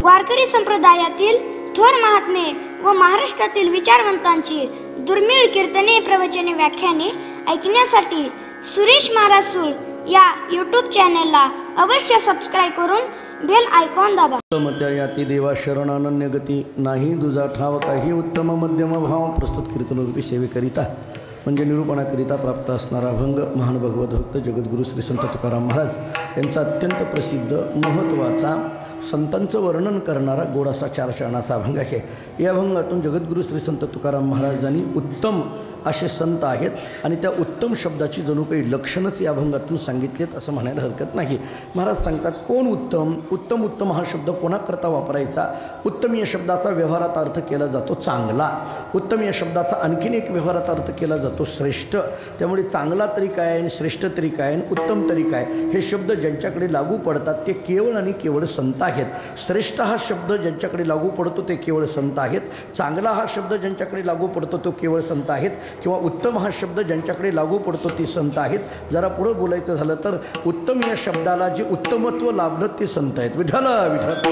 वारकरी संप्रदायातील थोर महात्मे व महाराष्ट्रातील विचारवंतांची दुर्मिळ कीर्तने, प्रवचने, व्याख्याने ऐकण्यासाठी सुरेश महाराज सूळ या यूट्यूब चॅनलला अवश्य सबस्क्राईब करून बेल आयकॉन दाबा. उत्तम त्या याती देवा शरणानन्य गती नाही दुजा ठाव काही उत्तम मध्यम भाव प्रस्तुत कीर्तनरूपी सेवेकरिता म्हणजे निरूपणाकरिता प्राप्त असणारा अभंग महान भगवत भक्त जगद्गुरू श्री संत तुकाराम महाराज यांचा अत्यंत प्रसिद्ध महत्त्वाचा संतांचं वर्णन करणारा गोडासा 4 चरणाचा अभंग आहे. या अभंगातून जगद्गुरू श्री संत तुकाराम महाराजांनी उत्तम असे संत आहेत आणि त्या उत्तम शब्दाची जणू काही लक्षणच या अभंगातून सांगितलेत असं म्हणायला हरकत नाही. महाराज सांगतात कोण उत्तम. उत्तम उत्तम हा शब्द कोणाकरता वापरायचा. उत्तम या शब्दाचा व्यवहारात अर्थ केला जातो चांगला. उत्तम या शब्दाचा आणखीन एक व्यवहारात अर्थ केला जातो श्रेष्ठ. त्यामुळे चांगला तरी काय आणि श्रेष्ठ तरी काय आणि उत्तम तरी काय हे शब्द ज्यांच्याकडे लागू पडतात ते केवळ आणि केवळ संत आहेत. श्रेष्ठ हा शब्द ज्यांच्याकडे लागू पडतो ते केवळ संत आहेत. चांगला हा शब्द ज्यांच्याकडे लागू पडतो तो केवळ संत आहेत किंवा उत्तम हा शब्द ज्यांच्याकडे लागू पडतो ते संत आहेत. जरा पुढं बोलायचं झालं तर उत्तम या शब्दाला जे उत्तमत्व लाभलं ते संत आहेत. विठ्ठल विठ्ठल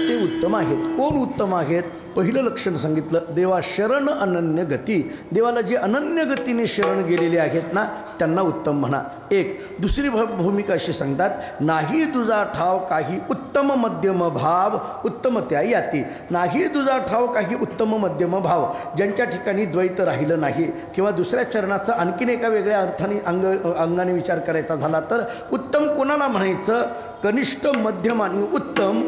ते उत्तम आहेत. कोण उत्तम आहेत. पहिलं लक्षण सांगितलं देवा शरण अनन्य गती. देवाला जे अनन्य गतीने शरण गेलेले आहेत ना त्यांना उत्तम म्हणा. एक दुसरी भूमिका अशी सांगतात नाही तुझा ठाव काही उत्तम मध्यम भाव उत्तम त्या याती. नाही तुझा ठाव काही उत्तम मध्यम भाव ज्यांच्या ठिकाणी द्वैत राहिलं नाही किंवा दुसऱ्या चरणाचा आणखीन एका वेगळ्या अर्थाने अंगाने विचार करायचा झाला तर उत्तम कोणाला म्हणायचं. कनिष्ठ मध्यम आणि उत्तम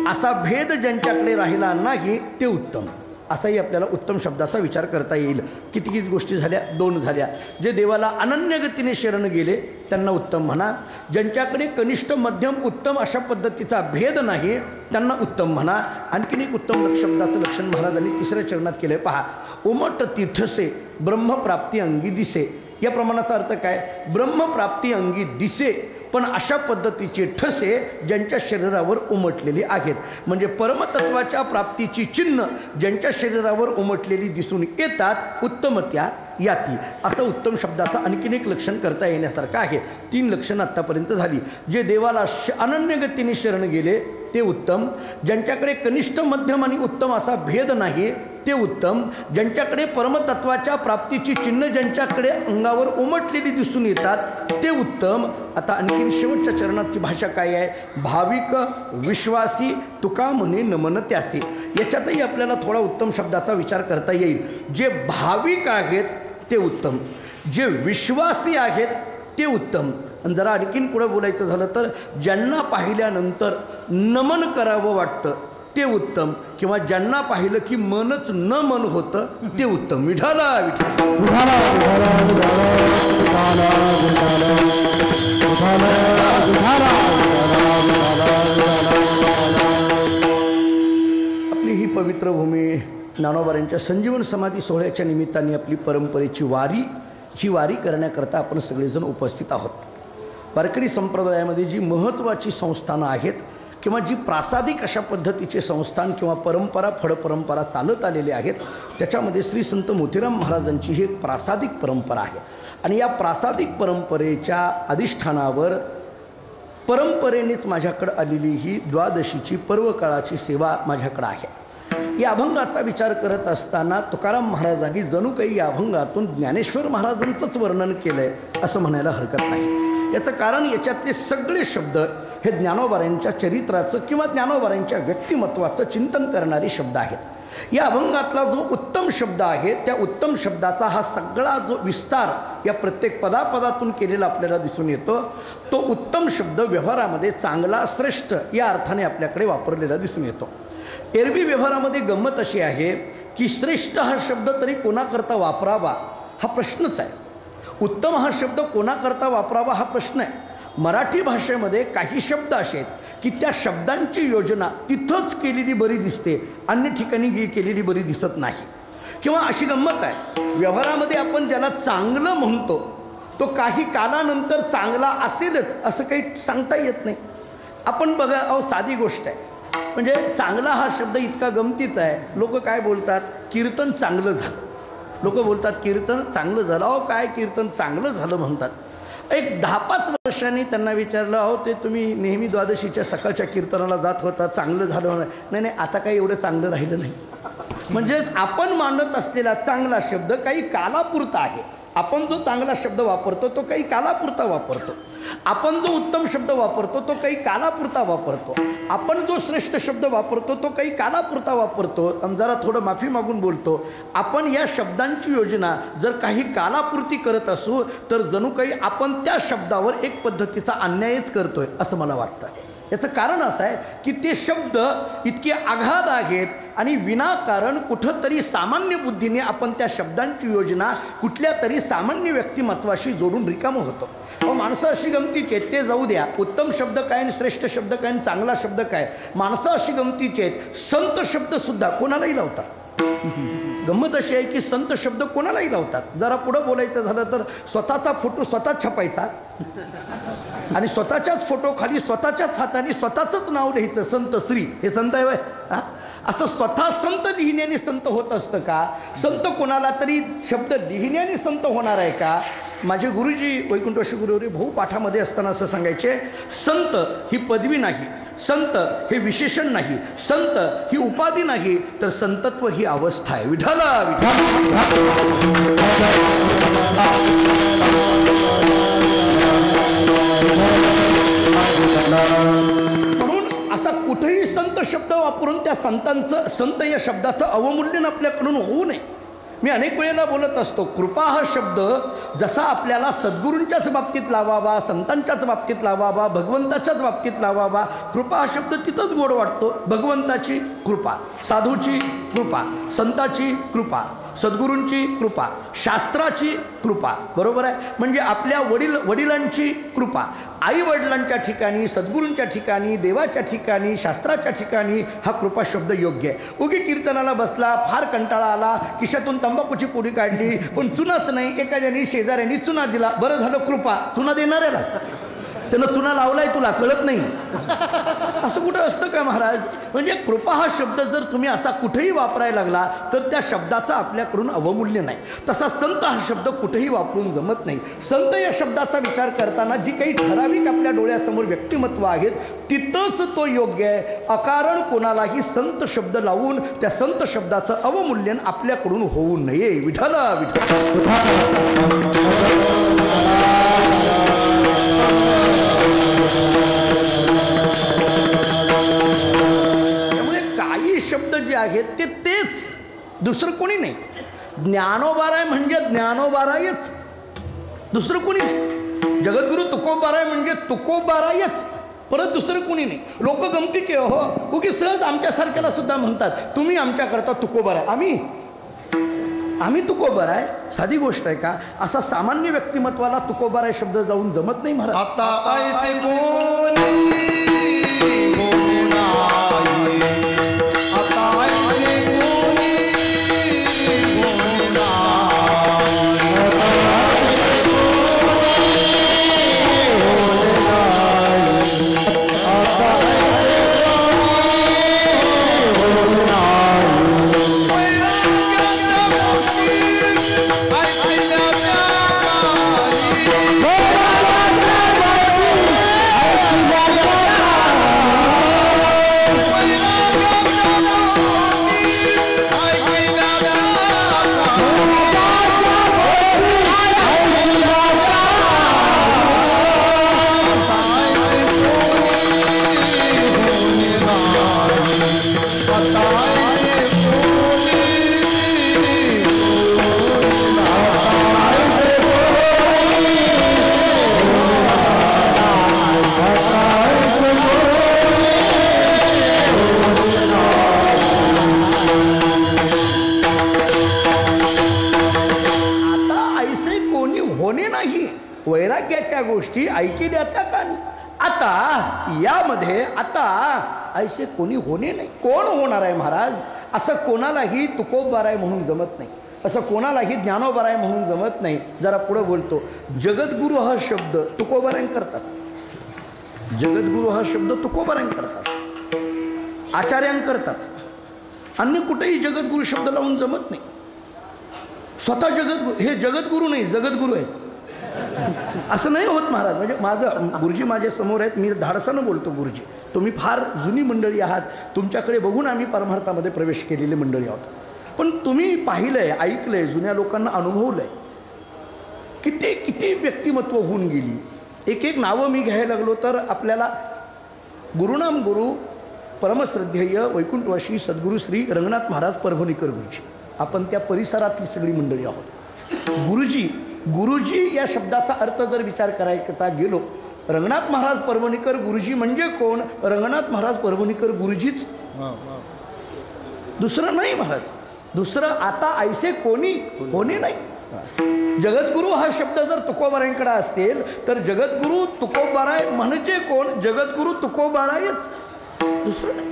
असा भेद ज्यांच्याकडे राहिला नाही ते उत्तम. असाही आपल्याला उत्तम शब्दाचा विचार करता येईल. किती गोष्टी झाल्या. 2 झाल्या. जे देवाला अनन्य गतीने शरण गेले त्यांना उत्तम म्हणा. ज्यांच्याकडे कनिष्ठ मध्यम उत्तम अशा पद्धतीचा भेद नाही त्यांना उत्तम म्हणा. आणखीन एक उत्तम शब्दाचं लक्षण महाराजांनी 3ऱ्या चरणात केलं आहे. पहा उमट तीर्थसे ब्रह्मप्राप्ती अंगी दिसे. या प्रमाणाचा अर्थ काय. ब्रह्मप्राप्ती अंगी दिसे पण अशा पद्धतीचे ठसे ज्यांच्या शरीरावर उमटलेली आहेत. म्हणजे परमतत्वाच्या प्राप्तीची चिन्ह ज्यांच्या शरीरावर उमटलेली दिसून येतात उत्तम त्या याती. असं उत्तम शब्दाचं आणखीन एक लक्षण करता येण्यासारखं आहे. 3 लक्षणं आत्तापर्यंत झाली. जे देवाला अनन्य गतीने शरण गेले ते उत्तम. ज्यांच्याकडे कनिष्ठ मध्यम आणि उत्तम असा भेद नाही ते उत्तम. ज्यांच्याकडे परमतत्वाच्या प्राप्तीची चिन्ह ज्यांच्याकडे अंगावर उमटलेली दिसून येतात ते उत्तम. आता आणखीन शेवटच्या चरणाची भाषा काय आहे. भाविक विश्वासी तुका म्हणे नमन त्यासी. याच्यातही आपल्याला थोडा उत्तम शब्दाचा विचार करता येईल. जे भाविक आहेत ते उत्तम. जे विश्वासी आहेत ते उत्तम. आणि जरा आणखीन पुढं बोलायचं झालं तर ज्यांना पाहिल्यानंतर नमन करावं वाटतं ते उत्तम किंवा ज्यांना पाहिलं की मनच न मन होतं ते उत्तम. विठाला आपली ही पवित्र भूमी ज्ञानोबांच्या संजीवन समाधी सोहळ्याच्या निमित्ताने आपली परंपरेची वारी ही वारी करण्याकरता आपण सगळेजण उपस्थित आहोत. वारकरी संप्रदायामध्ये जी महत्त्वाची संस्थानं आहेत किंवा जी प्रासादिक अशा पद्धतीचे संस्थान किंवा परंपरा फळपरंपरा चालत आलेले आहेत त्याच्यामध्ये श्री संत मोतीराम महाराजांची ही एक प्रासादिक परंपरा आहे. आणि या प्रासादिक परंपरेच्या अधिष्ठानावर परंपरेनेच माझ्याकडं आलेली ही द्वादशीची पर्वकाळाची सेवा माझ्याकडं आहे. या अभंगाचा विचार करत असताना तुकाराम महाराजांनी जणू काही या अभंगातून ज्ञानेश्वर महाराजांचंच वर्णन केलं आहे असं म्हणायला हरकत नाही. याचं कारण याच्यातले सगळे शब्द हे ज्ञानोबांच्या चरित्राचं किंवा ज्ञानोबांच्या व्यक्तिमत्वाचं चिंतन करणारे शब्द आहेत. या अभंगातला जो उत्तम शब्द आहे त्या उत्तम शब्दाचा हा सगळा जो विस्तार या प्रत्येक पदापदातून केलेला आपल्याला दिसून येतो. तो उत्तम शब्द व्यवहारामध्ये चांगला श्रेष्ठ या अर्थाने आपल्याकडे वापरलेला दिसून येतो. एरवी व्यवहारामध्ये गंमत अशी आहे की श्रेष्ठ हा शब्द तरी कोणाकरता वापरावा हा प्रश्नच आहे. उत्तम हा शब्द कोणाकरता वापरावा हा प्रश्न आहे. मराठी भाषेमध्ये काही शब्द असे आहेत की त्या शब्दांची योजना तिथंच केलेली बरी दिसते अन्य ठिकाणी केलेली बरी दिसत नाही. किंवा अशी गंमत आहे व्यवहारामध्ये आपण ज्याला चांगलं म्हणतो तो काही कालानंतर चांगला असेलच असं काही सांगता येत नाही. आपण बघा साधी गोष्ट आहे म्हणजे चांगला हा शब्द इतका गमतीचा आहे. लोक काय बोलतात कीर्तन चांगलं झालं. लोक बोलतात कीर्तन चांगलं झालं. अहो काय कीर्तन चांगलं झालं म्हणतात. एक 10-5 वर्षांनी त्यांना विचारलं, अहो ते तुम्ही नेहमी द्वादशीच्या सकाळच्या कीर्तनाला जात होता, चांगलं झालं नाही? नाही, आता काही एवढं चांगलं राहिलं नाही. म्हणजे आपण मानत असलेला चांगला शब्द काही कालापुरता आहे. आपण जो चांगला शब्द वापरतो तो काही कालापुरता वापरतो. आपण जो उत्तम शब्द वापरतो तो काही कालापुरता वापरतो. आपण जो श्रेष्ठ शब्द वापरतो तो काही कालापुरता वापरतो. आणि जरा थोडं माफी मागून बोलतो, आपण या शब्दांची योजना जर काही कालापुरती करत असू तर जणू काही आपण त्या शब्दावर एक पद्धतीचा अन्यायच करतोय असं मला वाटतं. याचं कारण असं आहे की ते शब्द इतके आघात आहेत आणि विनाकारण कुठंतरी सामान्य बुद्धीने आपण त्या शब्दांची योजना कुठल्या तरी सामान्य व्यक्तिमत्वाशी जोडून रिकामं होतो. माणसं अशी गमतीची आहेत, ते जाऊ द्या, उत्तम शब्द काय आणि श्रेष्ठ शब्द काय आणि चांगला शब्द काय. माणसं अशी गमतीची आहेत, संत शब्दसुद्धा कोणालाही लावतात. गंमत अशी आहे की संत शब्द कोणालाही लावतात. जरा पुढं बोलायचं झालं तर स्वतःचा फोटो स्वतःच छापायचा आणि स्वतःच्याच फोटो खाली स्वतःच्याच हाताने स्वतःचंच नाव लिहायचं, संत श्री. हे संत आहे वय? असं स्वतः संत लिहिण्याने संत होत असतं का? संत कोणाला तरी शब्द लिहिण्याने संत होणार आहे का? माझे गुरुजी वैकुंठवासी गुरुवरी भाऊ पाठामध्ये असताना असं सांगायचे, संत ही पदवी नाही, संत हे विशेषण नाही, संत ही उपाधी नाही, तर संतत्व ही अवस्था आहे. विठाला म्हणून असा कुठेही संत शब्द वापरून त्या संतांचं, संत या शब्दाचं अवमूल्यन आपल्याकडून होऊ नये. मी अनेक वेळेला बोलत असतो, कृपा हा शब्द जसा आपल्याला सद्गुरूंच्याच बाबतीत लावावा, संतांच्याच बाबतीत लावावा, भगवंताच्याच बाबतीत लावावा, कृपा हा शब्द तिथंच गोड वाटतो. भगवंताची कृपा, साधूची कृपा, संताची कृपा, सद्गुरूंची कृपा, शास्त्राची कृपा, बरोबर आहे. म्हणजे आपल्या वडिलांची कृपा, आई वडिलांच्या ठिकाणी, सद्गुरूंच्या ठिकाणी, देवाच्या ठिकाणी, शास्त्राच्या ठिकाणी हा कृपा शब्द योग्य आहे. उगी कीर्तनाला बसला, फार कंटाळा आला, खिशातून तंबाखूची पुडी काढली पण चुनाच नाही, एखाद्याने शेजाऱ्यांनी चुना दिला, बरं झालं कृपा, चुना देणाऱ्याला त्यानं चुना लावलाय तुला कळत नाही, असं कुठं असतं का महाराज? म्हणजे कृपा हा शब्द जर तुम्ही असा कुठेही वापरायला लागला तर त्या शब्दाचा आपल्याकडून अवमूल्य नाही. तसा संत हा शब्द कुठेही वापरून जमत नाही. संत या शब्दाचा विचार करताना जी काही ठराविक आपल्या डोळ्यासमोर व्यक्तिमत्व आहेत तिथंच तो योग्य आहे. अकारण कोणालाही संत शब्द लावून त्या संत शब्दाचं अवमूल्यन आपल्याकडून होऊ नये. विठ्ठला विठ्ठल. त्यामुळे काही शब्द जे आहेत ते तेच, दुसरं कोणी नाही. ज्ञानोबाराय म्हणजे ज्ञानोबारायच, दुसरं कोणी नाही. जगद्गुरु तुकोबाराय म्हणजे तुकोबारायच, परत दुसरं कोणी नाही. लोक गमतीचे हो, उगी सहज आमच्यासारख्याला सुद्धा म्हणतात, तुम्ही आमच्याकरता तुकोबाराय, आम्ही तुकोबाराय. साधी गोष्ट आहे का? असा सामान्य व्यक्तिमत्वाला तुकोबाराय शब्द जाऊन जमत नाही महाराज. आता ऐसे कोणी वैराग्याच्या गोष्टी ऐकल्या त्या का? आता यामध्ये आता ऐसे कोणी होणे नाही. कोण होणार आहे महाराज? असं कोणालाही तुकोबाराय म्हणून जमत नाही, असं कोणालाही ज्ञानोबाराय म्हणून जमत नाही. जरा पुढं बोलतो, जगद्गुरु हा शब्द तुकोबारांकरताच, जगद्गुरु हा शब्द तुकोबारांकरताच, आचार्यांकरताच. अन्य कुठेही जगद्गुरु शब्द लावून जमत नाही. स्वतः जगद्गुरु, हे जगद्गुरु नाही, जगद्गुरु आहेत. असं नाही होत महाराज. म्हणजे माझं गुरुजी माझ्या समोर आहेत, मी धाडसानं बोलतो गुरुजी. तुम्ही फार जुनी मंडळी आहात, तुमच्याकडे बघून आम्ही परमार्थामध्ये प्रवेश केलेली मंडळी आहोत. पण तुम्ही पाहिलंय, ऐकलंय, जुन्या लोकांना अनुभवलंय, किती किती व्यक्तिमत्व होऊन गेली. एक एक नावं मी घ्यायला लागलो तर आपल्याला गुरुनाम गुरु परमश्रद्धेय वैकुंठवासी सद्गुरू श्री रंगनाथ महाराज परभणीकर गुरुजी, आपण त्या परिसरातली सगळी मंडळी आहोत. गुरुजी या शब्दाचा अर्थ जर विचार करायचा गेलो, रंगनाथ महाराज परभणीकर गुरुजी म्हणजे कोण? रंगनाथ महाराज परभणीकर गुरुजीच, दुसरं नाही महाराज. दुसरं आता ऐसे कोणी नाही. जगद्गुरु हा शब्द जर तुकोबारायांकडे असेल तर जगद्गुरु तुकोबाराय म्हणजे कोण? जगद्गुरु तुकोबारायच, दुसरं नाही.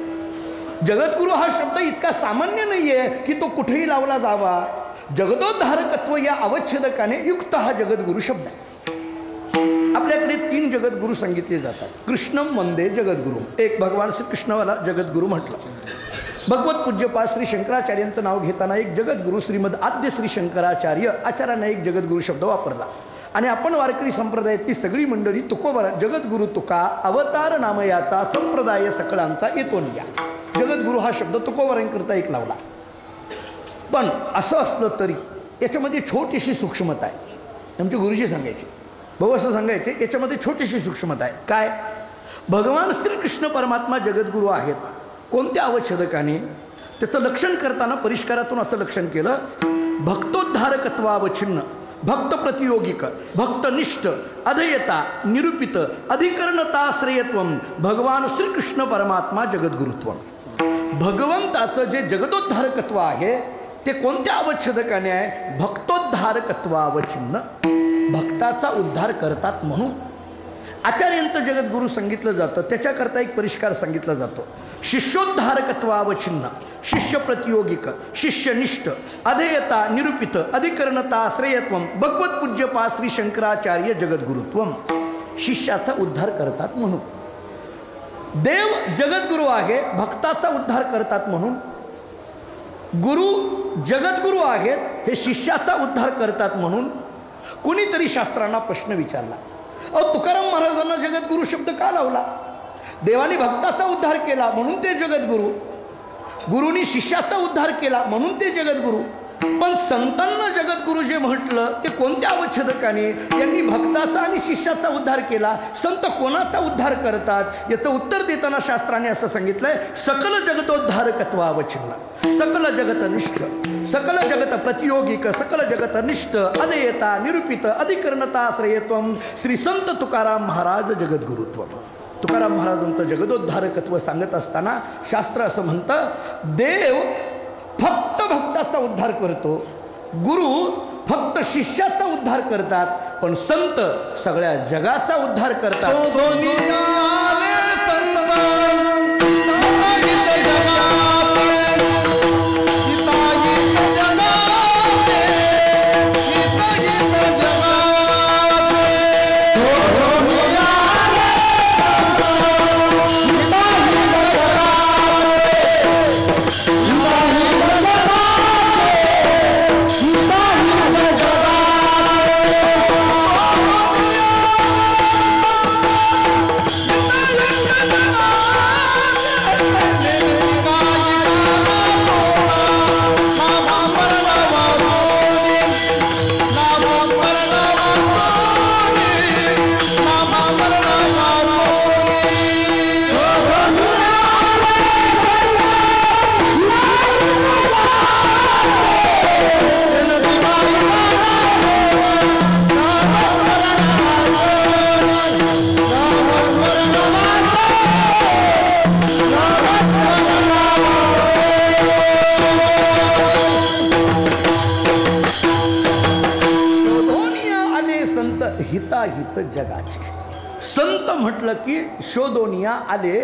जगद्गुरु हा शब्द इतका सामान्य नाही आहे की तो कुठेही लावला जावा. जगदोद्धारकत्व या अवच्छेदकाने युक्त हा जगद्गुरु शब्द आहे. आपल्याकडे 3 जगद्गुरु सांगितले जातात. कृष्णम वंदे जगद्गुरु, एक भगवान श्री कृष्णाला जगद्गुरु म्हटलं. भगवत पूज्यपाद श्री शंकराचार्यांचं नाव घेताना एक जगद्गुरु श्रीमद आद्य श्री शंकराचार्य आचार्याने एक जगद्गुरु शब्द वापरला. आणि आपण वारकरी संप्रदायातली सगळी मंडळी तुकोबारा जगद्गुरु तुका अवतार नामयाचा संप्रदाय सकळांचा येतो या जगद्गुरु हा शब्द तुकोबारांकरता एक लावला. पण असं असलं तरी याच्यामध्ये छोटीशी सूक्ष्मता आहे. आमचे गुरुजी सांगायचे, भाऊ असं सांगायचे, याच्यामध्ये छोटीशी सूक्ष्मता आहे. काय? भगवान श्रीकृष्ण परमात्मा जगद्गुरु आहेत. कोणत्या अवच्छेदकाने? त्याचं लक्षण करताना परिष्कारातून असं लक्षण केलं, भक्तोद्धारकत्वावच्छिन्न, भक्त प्रतियोगिक, भक्तनिष्ठ, अधयता, निरूपित, अधिकरणताश्रयत्वम, भगवान श्रीकृष्ण परमात्मा जगद्गुरुत्वम. भगवंताचं जे जगदोद्धारकत्व आहे ते कोणत्या अवच्छेदकाने आहे? भक्तोद्धारकत्वावच्छिन्न, भक्ताचा उद्धार करतात म्हणून. आचार्यांचं जगद्गुरु सांगितलं जातं, त्याच्याकरता एक परिष्कार सांगितला जातो. शिष्योद्धारकत्वावच्छिन्न, शिष्य प्रतियोगिक, शिष्यनिष्ठ, अधेयता, निरूपित, अधिकरणता, श्रेयत्वम, भगवत पूज्यपाद श्री शंकराचार्य जगद्गुरुत्वम. शिष्याचा उद्धार करतात म्हणून. देव जगद्गुरु आहे, भक्ताचा उद्धार करतात म्हणून. गुरु जगद्गुरु आहेत, हे शिष्याचा उद्धार करतात म्हणून. कुणीतरी शास्त्रांना प्रश्न विचारला, अहो तुकाराम महाराजांना जगद्गुरु शब्द का लावला? देवाने भक्ताचा उद्धार केला म्हणून ते जगद्गुरु, गुरुनी शिष्याचा उद्धार केला म्हणून ते जगद्गुरु. पण संतांना जगद्गुरु जे म्हटलं ते कोणत्या अवच्छेदकाने? यांनी भक्ताचा आणि शिष्याचा उद्धार केला. संत कोणाचा उद्धार करतात? याचं उत्तर देताना शास्त्राने असं सांगितलंय, सकल जगतोद्धारकत्वावच्छिन्न, सकल जगतनिष्ठ, सकल जगत प्रतियोगिक, सकल जगतनिष्ठ, अधेयता, निरूपित, अधिकरणताश्रयत्वम, श्री संत तुकाराम महाराज जगद्गुरुत्व. तुकाराम महाराजांचं जगदोद्धारकत्व सांगत असताना शास्त्र असं म्हणतं, देव फक्त भक्ताचा उद्धार करतो, गुरु फक्त शिष्याचा उद्धार करतात, पण संत सगळ्या जगाचा उद्धार करतात. हिताहित जगाचे. संत म्हटलं की शोधोनिया आले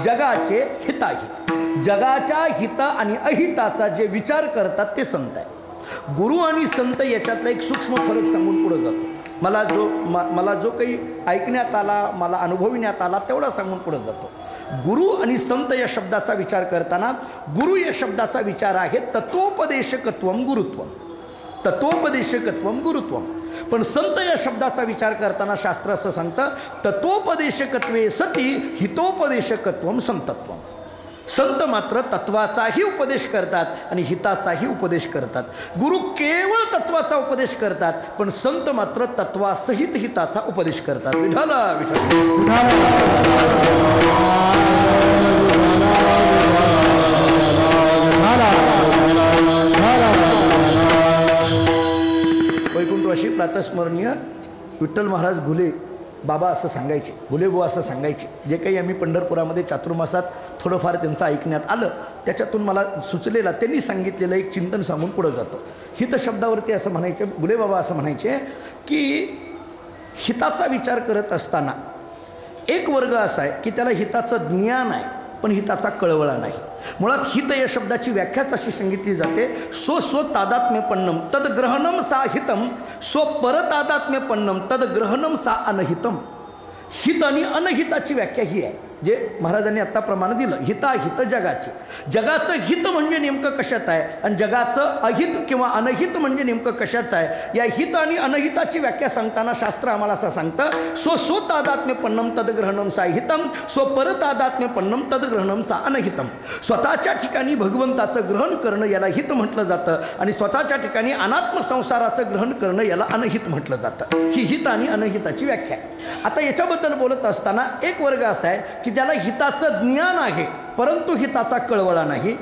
जगाचे हिताहित. जगाच्या हित आणि अहिताचा जे विचार करतात ते संत आहे. गुरु आणि संत याच्यातला एक सूक्ष्म फरक सांगून पुढे जातो. मला जो काही ऐकण्यात आला, मला अनुभविण्यात आला तेवढा सांगून पुढे जातो. गुरु आणि संत या शब्दाचा विचार करताना गुरु या शब्दाचा विचार आहे तत्वोपदेशकत्वम गुरुत्वम. तत्वोपदेशकत्वम गुरुत्वम. पण संत या शब्दाचा विचार करताना शास्त्र असं सांगतं, तत्वोपदेशकत्वे सती हितोपदेशकत्वम संतत्वम. संत मात्र तत्वाचाही उपदेश करतात आणि हिताचाही उपदेश करतात. गुरु केवळ तत्वाचा उपदेश करतात, पण संत मात्र तत्वासहित हिताचा उपदेश करतात. विठाला वैकुंठवासी प्रातस्मरणीय विठ्ठल महाराज घुले बाबा असं सांगायचे, घुलेबुवा असं सांगायचे. जे काही आम्ही पंढरपुरामध्ये चातुर्मासात थोडंफार त्यांचं ऐकण्यात आलं, त्याच्यातून मला सुचलेला त्यांनी सांगितलेलं एक चिंतन सांगून पुढं जातो. हित शब्दावरती असं म्हणायचे घुलेबाबा, असं म्हणायचे की हिताचा विचार करत असताना एक वर्ग असा आहे की त्याला हिताचं ज्ञान आहे पण हिताचा कळवळा नाही. मुळात हित या शब्दाची व्याख्याच अशी सांगितली जाते, तादात्म्यपन्नम तद्ग्रहणम सा हितम, परतादात्म्यपन्नम तद्ग्रहणम सा अनहितम. हित आणि अनहिताची व्याख्या ही आहे जे महाराजांनी आत्ताप्रमाणे दिलं. हिताहित जगाचे, जगाचं हित म्हणजे नेमकं कशात आहे आणि जगाचं अहित किंवा अनहित म्हणजे नेमकं कशाचं आहे. या हित आणि अनहिताची व्याख्या सांगताना शास्त्र आम्हाला असं सांगतं, तादात्म्यपन्नम तद्ग्रहणम सा हितम, परतादात्म्यपन्नम तद्ग्रहणम सा अनहितम. स्वतःच्या ठिकाणी भगवंताचं ग्रहण करणं याला हित म्हटलं जातं आणि स्वतःच्या ठिकाणी अनात्म संसाराचं ग्रहण करणं याला अनहित म्हटलं जातं. ही हित आणि अनहिताची व्याख्या आहे. आता याच्याबद्दल बोलत असताना एक वर्ग असा आहे की ज्याला हिताचं ज्ञान आहे परंतु हिताचा कळवळा नाही.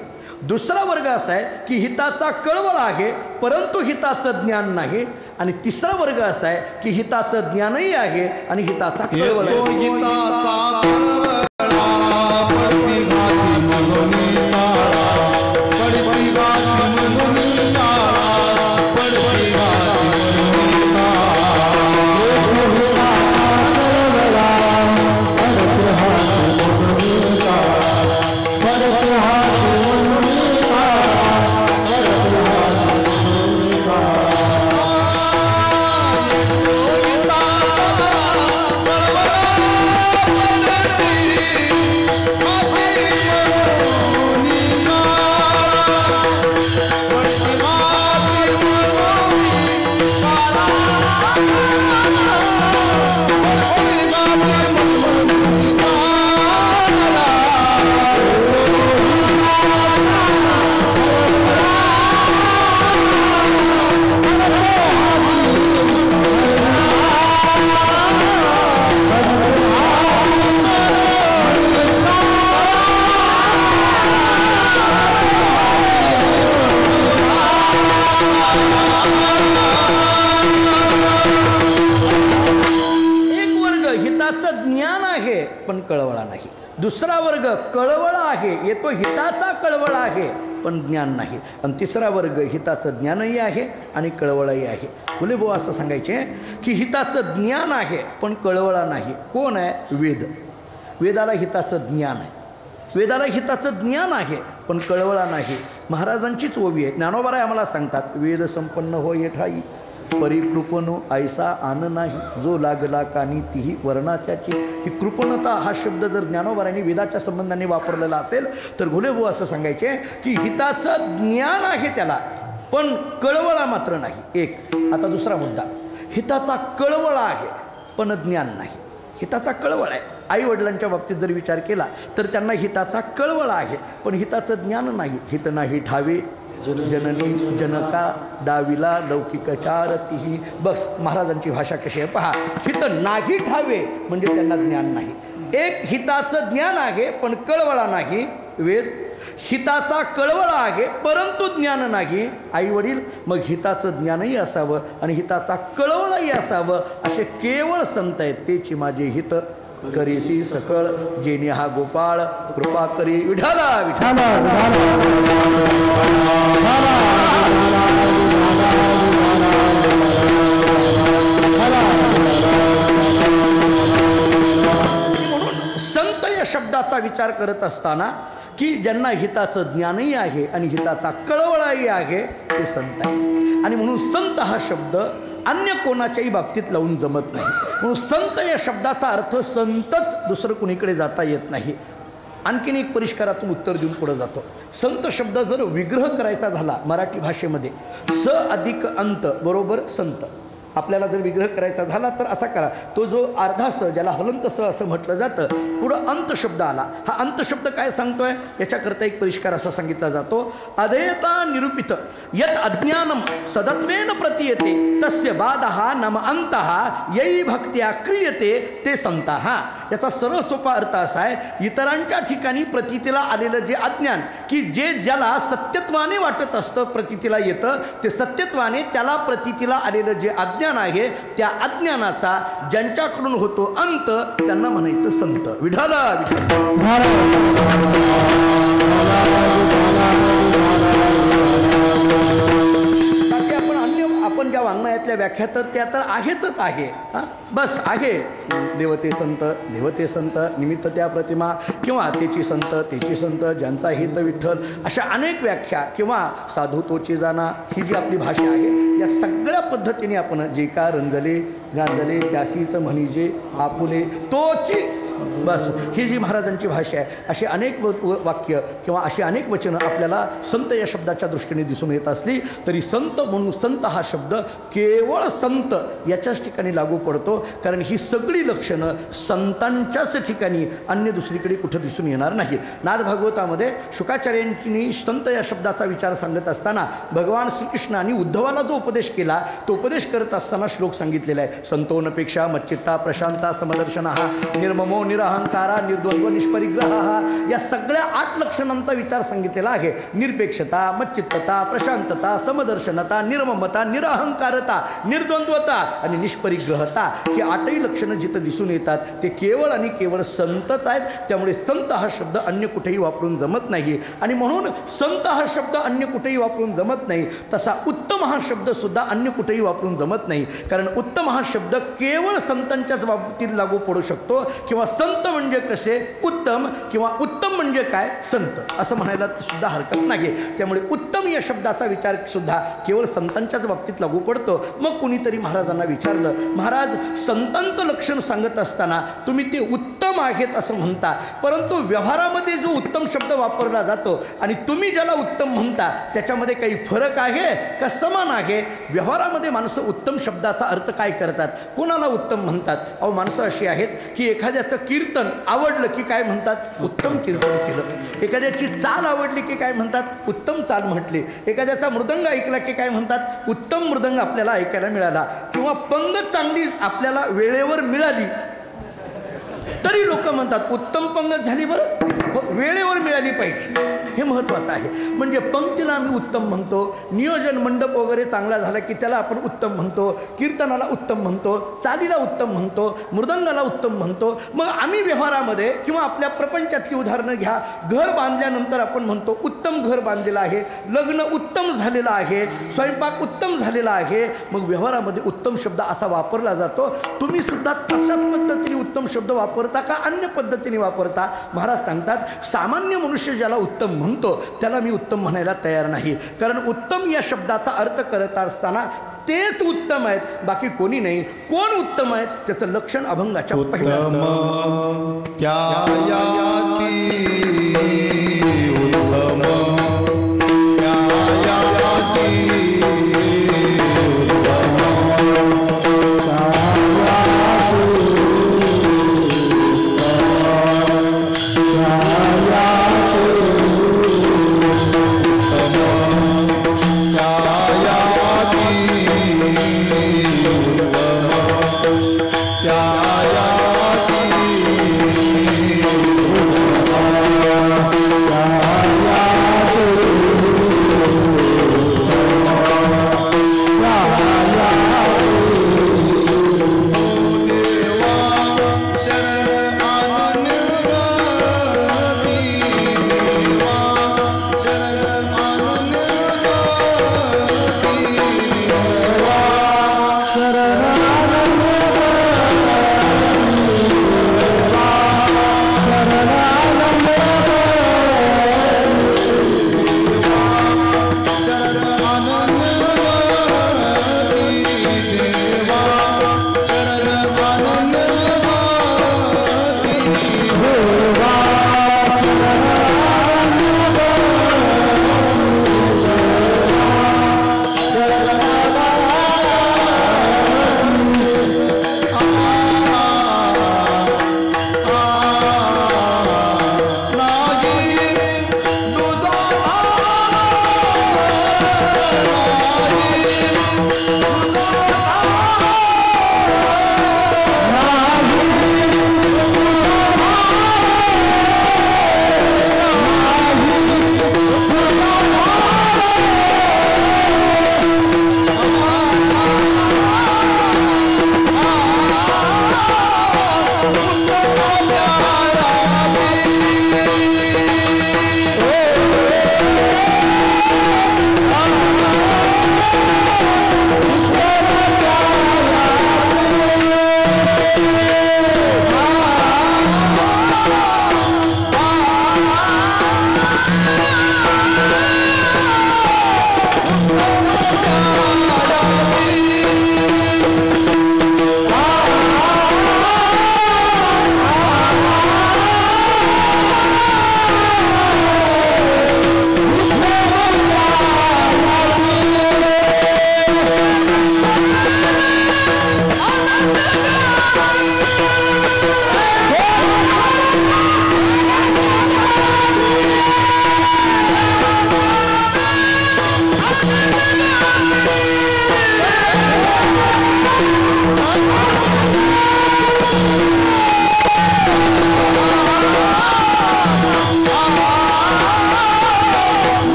दुसरा वर्ग असा आहे की हिताचा कळवळा आहे परंतु हिताचं ज्ञान नाही. आणि तिसरा वर्ग असा आहे की हिताचं ज्ञानही आहे आणि हिताचा कळवळा पण कळवळा नाही. दुसरा वर्ग कळवळा आहे, येतो हिताचा कळवळा आहे पण ज्ञान नाही. आणि तिसरा वर्ग हिताचं ज्ञानही आहे आणि कळवळाही आहे. फुलेबुवा असं सांगायचे की हिताचं ज्ञान आहे पण कळवळा नाही. कोण आहे? वेद. वेदाला हिताचं ज्ञान आहे, वेदाला हिताचं ज्ञान आहे पण कळवळा नाही. महाराजांचीच ओवी आहे. ज्ञानोबा आम्हाला सांगतात, वेद संपन्न हो ये ठाई परिकृपनो ऐसा आन नाही, जो लागला कानी तीही वर्णाच्याची. ही कृपणता हा शब्द जर ज्ञानोबारांनी वेदाच्या संबंधाने वापरलेला असेल तर घोलेबुवा असं सांगायचे की हिताचं ज्ञान आहे त्याला पण कळवळा मात्र नाही. एक. आता दुसरा मुद्दा, हिताचा कळवळा आहे पण ज्ञान नाही. हिताचा कळवळा आहे. आई वडिलांच्या बाबतीत जर विचार केला तर त्यांना हिताचा कळवळा आहे पण हिताचं ज्ञान नाही. हित नाही ठावे जननी जनका दाविला लौकिकचारतीही. बस महाराजांची भाषा कशी आहे पहा. हित नाही ठावे म्हणजे त्यांना ज्ञान नाही. एक हिताचं ज्ञान आहे पण कळवळा नाही. वेद. हिताचा कळवळा आहे परंतु ज्ञान नाही. आई वडील. मग हिताचं ज्ञानही असावं आणि हिताचा कळवळाही असावं असे केवळ संत आहेत. तेची माझे हित करी ती सकळ जेणे हा गोपाळ कृपा करी. विठाला विठाला म्हणून संत या शब्दाचा विचार करत असताना की ज्यांना हिताचं ज्ञानही आहे आणि हिताचा कळवळाही आहे ते संत आहे. आणि म्हणून संत हा शब्द अन्य कोणाच्याही बाबतीत लावून जमत नाही. म्हणून संत या शब्दाचा अर्थ संतच, दुसरं कुणीकडे जाता येत नाही. आणखीन एक परिष्कारातून उत्तर देऊन पुढे जातो. संत शब्द जर विग्रह करायचा झाला मराठी भाषेमध्ये स अधिक अंत बरोबर संत. आपल्याला जर विग्रह करायचा झाला तर असा करा, तो जो अर्धा स ज्याला हलंत स असं म्हटलं जातं, पुढं अंत शब्द आला. हा अंत शब्द काय सांगतोय, याच्याकरता एक परिष्कार असा सांगितला जातो. अधेयता निरूपित यत अज्ञानम सदत्वेन प्रतीयते तस्य बाधः नाम अंतः यै भक्त्या क्रियते ते संतः. याचा सरळ सोपा अर्थ असा आहे, इतरांच्या ठिकाणी प्रतीतीला आलेलं जे अज्ञान, की जे ज्याला सत्यत्वाने वाटत असतं प्रतीतीला येतं, ते सत्यत्वाने त्याला प्रतीतीला आलेलं जे अज्ञान आहे, त्या अज्ञानाचा ज्यांच्याकडून होतो अंत, त्यांना म्हणायचं संत. विठ्ठल आपण ज्या वाङ्मयातल्या व्याख्या तर त्या तर आहेतच आहे. बस आहे, देवते संत, देवते संत, निमित्त त्या प्रतिमा, किंवा तेची संत, ज्यांचा हित विठ्ठल, अशा अनेक व्याख्या, किंवा साधू तोची जाणा, ही जी आपली भाषा आहे, या सगळ्या पद्धतीने आपण जे का रंजले गांजले त्यासीच म्हणीजे आपुले तोची, बस ही जी महाराजांची भाषा आहे, अशी अनेक वाक्य किंवा अशी अनेक वचनं आपल्याला संत या शब्दाच्या दृष्टीने दिसून येत असली तरी संत म्हणून संत हा शब्द केवळ संत याच्याच ठिकाणी लागू पडतो. कारण ही सगळी लक्षणं संतांच्याच ठिकाणी, अन्य दुसरीकडे कुठं दिसून येणार नाही. नाथ भागवतामध्ये शुकाचार्यांनी संत या शब्दाचा विचार सांगत असताना भगवान श्रीकृष्णाने उद्धवाला जो उपदेश केला, तो उपदेश करत असताना श्लोक सांगितलेला आहे. संतोनपेक्षा मच्चित्ता प्रशांता समदर्शना निर्ममो निरहंकारा निर्द्वंद्व निष्परिग्रह, या सगळ्या 8 लक्षणांचा विचार सांगितलेला आहे. निरपेक्षता, मच्चित्तता, प्रशांतता, समदर्शनता, निर्ममता, निरहंकारता, निर्द्वंद्वता आणि निष्परिग्रहता, ही 8ही लक्षणं जिथं दिसून येतात ते केवळ आणि केवळ संतच आहेत. त्यामुळे संत हा शब्द अन्य कुठेही वापरून जमत नाही. आणि म्हणून संत हा शब्द अन्य कुठेही वापरून जमत नाही, तसा उत्तम हा शब्द सुद्धा अन्य कुठेही वापरून जमत नाही. कारण उत्तम हा शब्द केवळ संतांच्याच बाबतीत लागू पडू शकतो. किंवा संत म्हणजे कसे उत्तम, किंवा उत्तम म्हणजे काय संत, असं म्हणायला सुद्धा हरकत नाही. त्यामुळे उत्तम या शब्दाचा विचार सुद्धा केवळ संतांच्याच बाबतीत लागू पडतो. मग कुणीतरी महाराजांना विचारलं, महाराज संतांचं लक्षण सांगत असताना तुम्ही ते उत्तम आहेत असं म्हणता, परंतु व्यवहारामध्ये जो उत्तम शब्द वापरला जातो आणि तुम्ही ज्याला उत्तम म्हणता त्याच्यामध्ये काही फरक आहे का समान आहे? व्यवहारामध्ये माणसं उत्तम शब्दाचा अर्थ काय करतात, कोणाला उत्तम म्हणतात? अहो माणसं अशी आहेत की एखाद्याचं कीर्तन आवडलं की काय म्हणतात, उत्तम कीर्तन केलं. एखाद्याची चाल आवडली की काय म्हणतात, उत्तम चाल म्हटली. एखाद्याचा मृदंग ऐकला की काय म्हणतात, उत्तम मृदंग आपल्याला ऐकायला मिळाला. किंवा पंगत चांगली आपल्याला वेळेवर मिळाली तरी लोक म्हणतात उत्तम पंगत झाली, बरं वेळेवर मिळाली पाहिजे, हे महत्त्वाचं आहे. म्हणजे पंक्तीला आम्ही उत्तम म्हणतो, नियोजन मंडप वगैरे चांगला झाला की त्याला आपण उत्तम म्हणतो, कीर्तनाला उत्तम म्हणतो, चालीला उत्तम म्हणतो, मृदंगाला उत्तम म्हणतो. मग आम्ही व्यवहारामध्ये किंवा आपल्या प्रपंचातली उदाहरणं घ्या, घर बांधल्यानंतर आपण म्हणतो उत्तम घर बांधलेलं आहे, लग्न उत्तम झालेलं आहे, स्वयंपाक उत्तम झालेला आहे. मग व्यवहारामध्ये उत्तम शब्द असा वापरला जातो. तुम्ही सुद्धा तशाच पद्धतीने उत्तम शब्द वापरता का अन्य पद्धतीने वापरता? महाराज सांगतात सामान्य मनुष्य ज्याला उत्तम म्हणतो त्याला मी उत्तम म्हणायला तयार नाही. कारण उत्तम या शब्दाचा अर्थ करत असताना तेच उत्तम आहेत, बाकी कोणी नाही. कोण उत्तम आहेत त्याचं लक्षण अभंगाच्या पहिल्या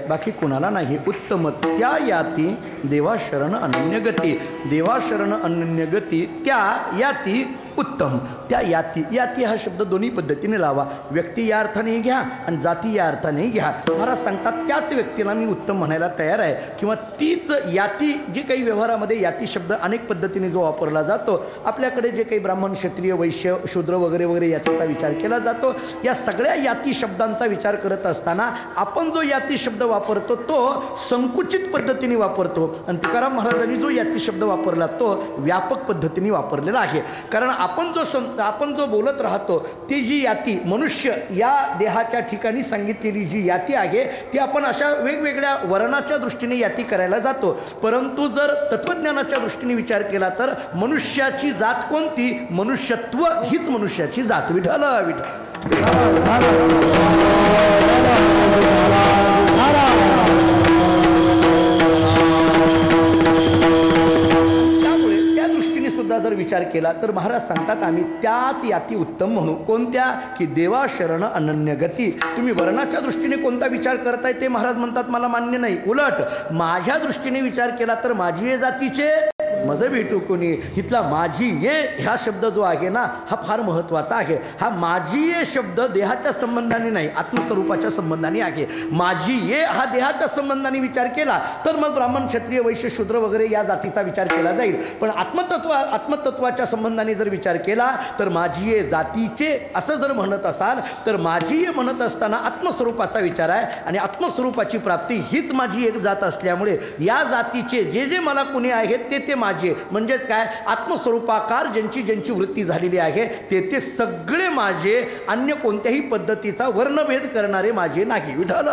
बाकी कोणाला नाही. उत्तम त्या याती देवा शरण अनन्य गती. देवा शरण अनन्य गती त्या याती उत्तम. त्या याती, याती हा शब्द दोन्ही पद्धतीने लावा. व्यक्ती या अर्थाने घ्या आणि जाती या अर्थाने घ्या. महाराज सांगतात त्याच व्यक्तीला मी उत्तम म्हणायला तयार आहे, किंवा तीच याती, जे काही व्यवहारामध्ये याती शब्द अनेक पद्धतीने जो वापरला जातो, आपल्याकडे जे काही ब्राह्मण, क्षत्रिय, वैश्य, शूद्र वगैरे वगैरे यातीचा विचार केला जातो, या सगळ्या याती शब्दांचा विचार करत असताना आपण जो याती शब्द वापरतो तो संकुचित पद्धतीने वापरतो, आणि तुकाराम महाराजांनी जो याती शब्द वापरला तो व्यापक पद्धतीने वापरलेला आहे. कारण आपण जो बोलत राहतो ती जी याती, मनुष्य या देहाच्या ठिकाणी सांगितलेली जी याती आहे ती आपण अशा वेगवेगळ्या वर्णाच्या दृष्टीने याती करायला जातो. परंतु जर तत्त्वज्ञानाच्या दृष्टीने विचार केला तर मनुष्याची जात कोणती? मनुष्यत्व हीच मनुष्याची जात. विठ्ठल विठ्ठल. सुद्धा जर विचार केला तर महाराज सांगतात आम्ही त्याच याती उत्तम म्हणू. कोणत्या? की देवा शरण अनन्य गती. तुम्ही वर्णाच्या दृष्टीने कोणता विचार करताय ते महाराज म्हणतात मला मान्य नाही. उलट माझ्या दृष्टीने विचार केला तर माझी ये जातीचे मज भेटू कोणी. इथला माझी ये ह्या शब्द जो आहे ना हा फार महत्त्वाचा आहे. हा माझी ये शब्द देहाच्या संबंधाने नाही, आत्मस्वरूपाच्या संबंधाने आहे. माझी ये हा देहाच्या संबंधाने विचार केला तर मग ब्राह्मण, क्षत्रिय, वैश्य, शूद्र वगैरे या जातीचा विचार केला जाईल. पण आत्मतत्वाच्या संबंधाने जर विचार केला तर माझी ये जातीचे असं जर म्हणत असाल तर माझी ये म्हणत असताना आत्मस्वरूपाचा विचार आहे, आणि आत्मस्वरूपाची प्राप्ती हीच माझी एक जात असल्यामुळे या जातीचे जे जे मला कोणी आहेत ते माझे, म्हणजेच काय, आत्मस्वरूपाकार ज्यांची वृत्ती झालेली आहे ते सगळे माझे. अन्य कोणत्याही पद्धतीचा वर्णभेद करणारे माझे नाही. विठ्ठल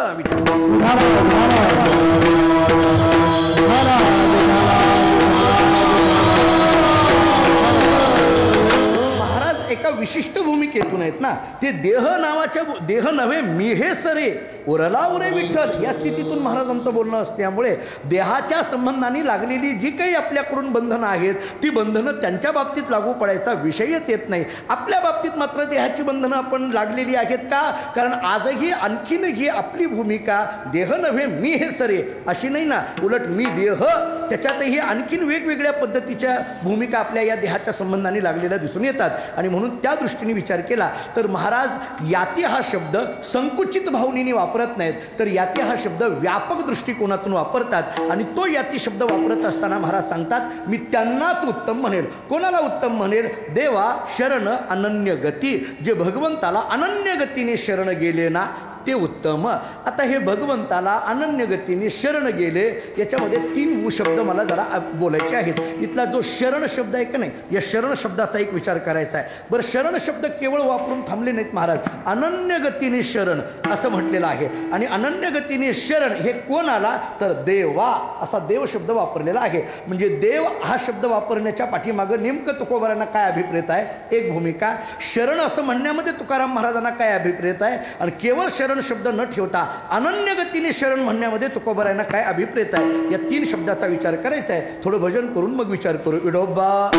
महाराज एका विशिष्ट भूमिकेतून आहेत ना. ते देह नावाच्या, देह नव्हे मी हे सरे उरला उरे विठ्ठल, या स्थितीतून महाराजांचं बोलणं असल्यामुळे देहाच्या संबंधाने लागलेली जी काही आपल्याकडून बंधनं आहेत ती बंधनं त्यांच्या बाबतीत लागू पडायचा विषयच येत नाही. आपल्या बाबतीत मात्र देहाची बंधनं आपण लागलेली आहेत का? कारण आजही आणखीन ही आपली भूमिका देह नव्हे मी हे सरे अशी नाही ना. उलट मी देह, त्याच्यातही आणखीन वेगवेगळ्या पद्धतीच्या भूमिका आपल्या या देहाच्या संबंधाने लागलेल्या दिसून येतात. आणि म्हणून त्या दृष्टीने विचार केला तर महाराज याती हा शब्द संकुचित भावनेने वापरत नाहीत, तर याती हा शब्द व्यापक दृष्टिकोनातून वापरतात. आणि तो याती शब्द वापरत असताना महाराज सांगतात मी त्यांनाच उत्तम म्हणेल. कोणाला उत्तम म्हणेल? देवा शरण अनन्य गती. जे भगवंताला अनन्य गतीने शरण गेले ना ते उत्तम. आता हे भगवंताला अनन्य गतीने शरण गेले याच्यामध्ये 3 शब्द मला जरा बोलायचे आहेत. इथला जो शरण शब्द आहे का नाही, या शरण शब्दाचा एक विचार करायचा आहे. बरं, शरण शब्द केवळ वापरून थांबले नाहीत महाराज, अनन्य गतीने शरण असं म्हटलेलं आहे. आणि अनन्य गतीने शरण हे कोणाला? तर देवा असा देव शब्द वापरलेला आहे. म्हणजे देव हा शब्द वापरण्याच्या पाठीमागं नेमकं तुकोबारांना काय अभिप्रेत आहे? एक भूमिका. शरण असं म्हणण्यामध्ये तुकाराम महाराजांना काय अभिप्रेत आहे? आणि केवळ शरण शब्द न ठेवता अनन्य गतीने शरण म्हणण्यामध्ये तुकोबारांना काय अभिप्रेत आहे? या 3 शब्दाचा विचार करायचा आहे. थोडं भजन करून मग विचार करू. विडोबा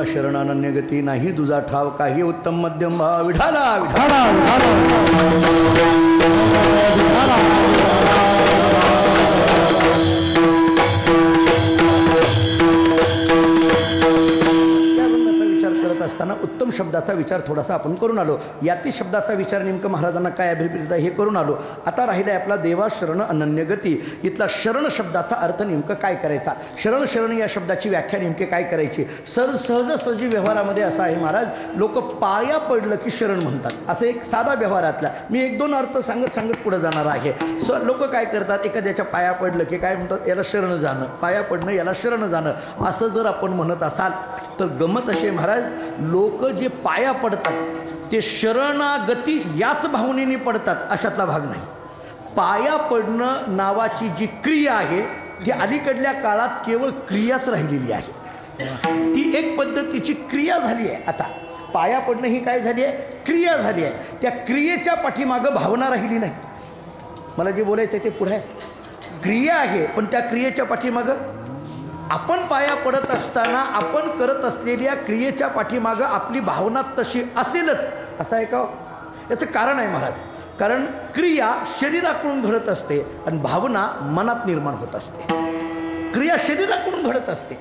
शरणानन्य गती नाही तुझा ठाव काही उत्तम मध्यम भाव. विठाला विठाला विचार करत असताना उत्तम शब्दाचा विचार थोडासा आपण करून आलो. याती शब्दाचा विचार नेमकं महाराजांना काय अभिप्रेत आहे हे करून आलो. आता राहिलं आहे आपला देवा शरण अनन्य गती. इथला शरण शब्दाचा अर्थ नेमकं काय करायचा, शरण शरण या शब्दाची व्याख्या नेमके काय करायची. सहजासहजी व्यवहारामध्ये असा आहे महाराज, लोक पाया पडलं की शरण म्हणतात. असं एक साधा व्यवहारातला मी 1-2 अर्थ सांगत पुढे जाणार आहे. लोक काय करतात, एखाद्याच्या पाया पडलं की काय म्हणतात, याला शरण जाणं, पाया पडणं याला शरण जाणं, असं जर आपण म्हणत असाल तर गमत असे महाराज, लोक जे पाया पडतात ते शरणागती याच भावनेने पडतात अशातला भाग नाही. पाया पडणं नावाची जी क्रिया आहे ती अलीकडल्या काळात केवळ क्रियाच राहिलेली आहे. ती एक पद्धतीची क्रिया झाली आहे. आता पाया पडणं ही काय झाली आहे, क्रिया झाली आहे. त्या क्रियेच्या पाठीमागं भावना राहिली नाही. मला जे बोलायचं आहे ते पुढे आहे. क्रिया आहे पण त्या क्रियेच्या पाठीमागं, आपण पाया पडत असताना आपण करत असलेल्या क्रियेच्या पाठीमागं आपली भावना तशी असेलच असं आहे का. याचं कारण आहे महाराज, कारण क्रिया शरीराकडून घडत असते आणि भावना मनात निर्माण होत असते. क्रिया शरीराकडून घडत असते,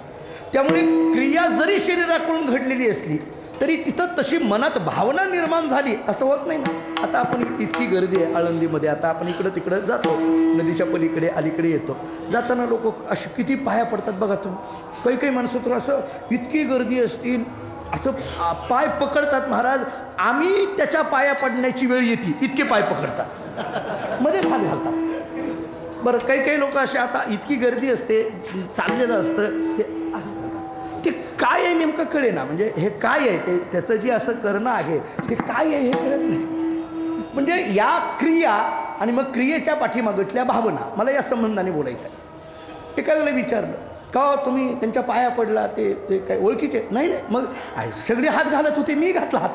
त्यामुळे क्रिया जरी शरीराकडून घडलेली असली तरी तिथं तशी मनात भावना निर्माण झाली असं होत नाही ना. आता आपण इतकी गर्दी आहे आळंदीमध्ये, आता आपण इकडं तिकडं जातो, नदीच्या पलीकडे अलीकडे येतो, जाताना लोक अशी किती पाया पडतात बघा तुम्ही. काही माणसं तर असं इतकी गर्दी असतील असं पाय पकडतात महाराज, आम्ही त्याच्या पाया पडण्याची वेळ येते इतके पाय पकडतात, मध्ये हात घालतात. बरं काही लोक असे, आता इतकी गर्दी असते, चाललेलं असतं ते काय आहे नेमकं कळे ना. म्हणजे हे काय आहे ते, त्याचं जे असं करणं आहे ते काय आहे हे कळत नाही. म्हणजे या क्रिया आणि मग क्रियेच्या पाठीमागटल्या भावना, मला या संबंधाने बोलायचं आहे. एखाद्याला विचारलं का तुम्ही त्यांच्या पाया पडला, ते काय ओळखीचे नाही. मग सगळे हात घालत होते, मी घातला हात.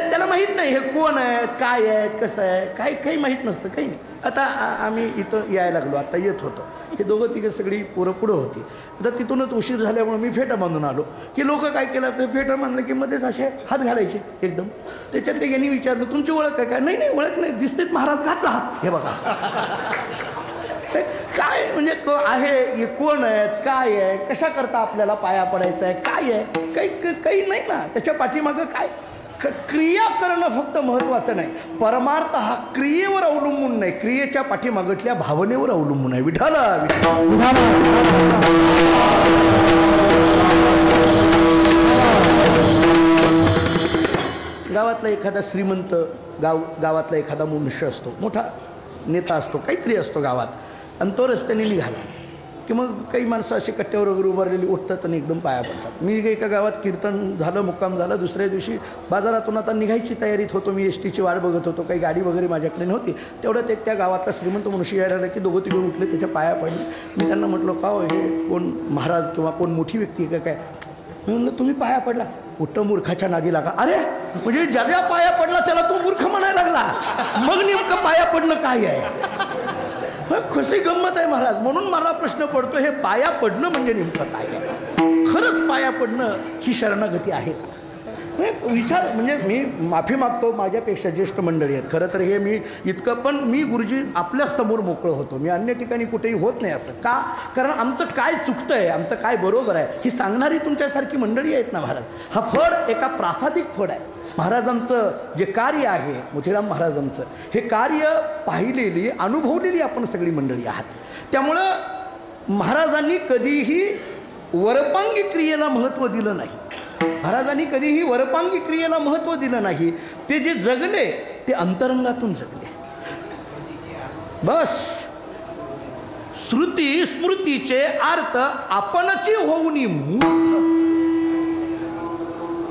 त्याला माहीत नाही हे कोण आहेत, काय आहेत, कसं आहे, काही माहीत नसतं, काही नाही. आता आम्ही इथं यायला लागलो, आता येत होतो, हे दोघं तिघं सगळी पोरं पुढं होती. आता तिथूनच उशीर झाल्यामुळे मी फेटा बांधून आलो की लोक काय केलं तर फेटा बांधलं की मध्येच असे हात घालायचे एकदम. त्याच्यात ते यांनी विचारलं तुमची ओळख काय, नाही ओळख नाही, दिसतेच महाराज घातला हात. हे बघा काय म्हणजे आहे, हे कोण आहेत, काय आहे, कशा करता आपल्याला पाया पडायचं आहे, काय आहे, काही नाही ना. त्याच्या पाठीमागं काय क्रिया करणं फक्त महत्त्वाचं नाही, परमार्थ हा क्रियेवर अवलंबून नाही, क्रियेच्या पाठीमागटल्या भावनेवर अवलंबून आहे. विठाला गावातला एखादा श्रीमंत, गावातला एखादा मनुष्य असतो, मोठा नेता असतो, काहीतरी असतो गावात, आणि तो रस्त्याने निघाला की मग काही माणसं अशी कट्ट्यावर वगैरे उभारलेली उठतात आणि एकदम पाया पडतात. मी एका गावात कीर्तन झालं, मुक्काम झाला, दुसऱ्या दिवशी बाजारातून आता निघायची तयारीत होतो, मी एसटीची वाट बघत होतो, काही गाडी वगैरे माझ्याकडे नव्हती. तेवढ्यात एक त्या गावातला श्रीमंत मनुष्य यायला लागला की दोघं तिघं उठले, त्याच्या पाया पडले. मी त्यांना म्हटलं का हे कोण महाराज किंवा कोण मोठी व्यक्ती आहे का काय. मी म्हणलं तुम्ही पाया पडला, कुठं मूर्खाच्या नादी लागा. अरे म्हणजे ज्याला पाया पडला त्याला तो मूर्ख म्हणायला लागला. मग नेमकं पाया पडणं काय आहे, कशी गंमत आहे महाराज. म्हणून मला प्रश्न पडतो, हे पाया पडणं म्हणजे नेमकं काय आहे. खरंच पाया पडणं ही शरणागती आहे का. विचार म्हणजे मी माफी मागतो, माझ्यापेक्षा ज्येष्ठ मंडळी आहेत खरं तर हे मी इतकं, पण मी गुरुजी आपल्यासमोर मोकळं होतो, मी अन्य ठिकाणी कुठेही होत नाही असं का. कारण आमचं काय चुकतं आहे, आमचं काय बरोबर आहे ही सांगणारी तुमच्यासारखी मंडळी आहेत ना महाराज. हा फळ एका प्रासादिक फळ आहे. महाराजांचं जे कार्य आहे, मोतीराम महाराजांचं हे कार्य पाहिलेली, अनुभवलेली आपण सगळी मंडळी आहात. त्यामुळं महाराजांनी कधीही वरपांगी क्रियेला महत्त्व दिलं नाही. महाराजांनी कधीही वरपांगी क्रियेला महत्त्व दिलं नाही. ते जे जगले ते अंतरंगातून जगले. बस श्रुती स्मृतीचे अर्थ आपणची होऊनी मूर्त,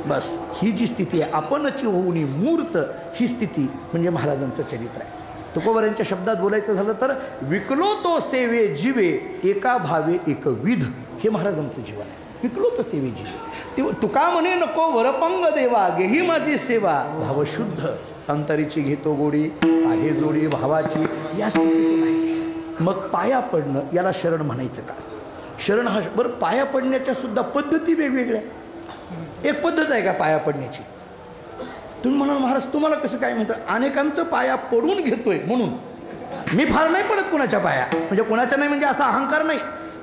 बस ही जी स्थिती आहे, आपणची होऊनी मूर्त, ही स्थिती म्हणजे महाराजांचं चरित्र आहे. तुकोबारांच्या शब्दात बोलायचं झालं तर विकलो तो सेवे जीवे एका भावे एकविध, हे महाराजांचं जीवन आहे. विकलो तो सेवे जीवे. ते तुका म्हणे नको वरपंग देवा, गेही माझी सेवा, भावशुद्ध अंतरीची घेतो गोडी, आहे जोडी भावाची, या स्थितीतून आहे. मग पाया पडणं याला शरण म्हणायचं का. शरण हा बरं, पाया पडण्याच्या सुद्धा पद्धती वेगवेगळ्या. एक पद्धत आहे का पाया पडण्याची. तुम्ही म्हणाल महाराज तुम्हाला कसं काय म्हणतं, अनेकांचं पाया पडून घेतोय म्हणून. मी फार नाही पडत कुणाच्या पाया, म्हणजे कुणाच्या नाही म्हणजे असा अहंकार नाही,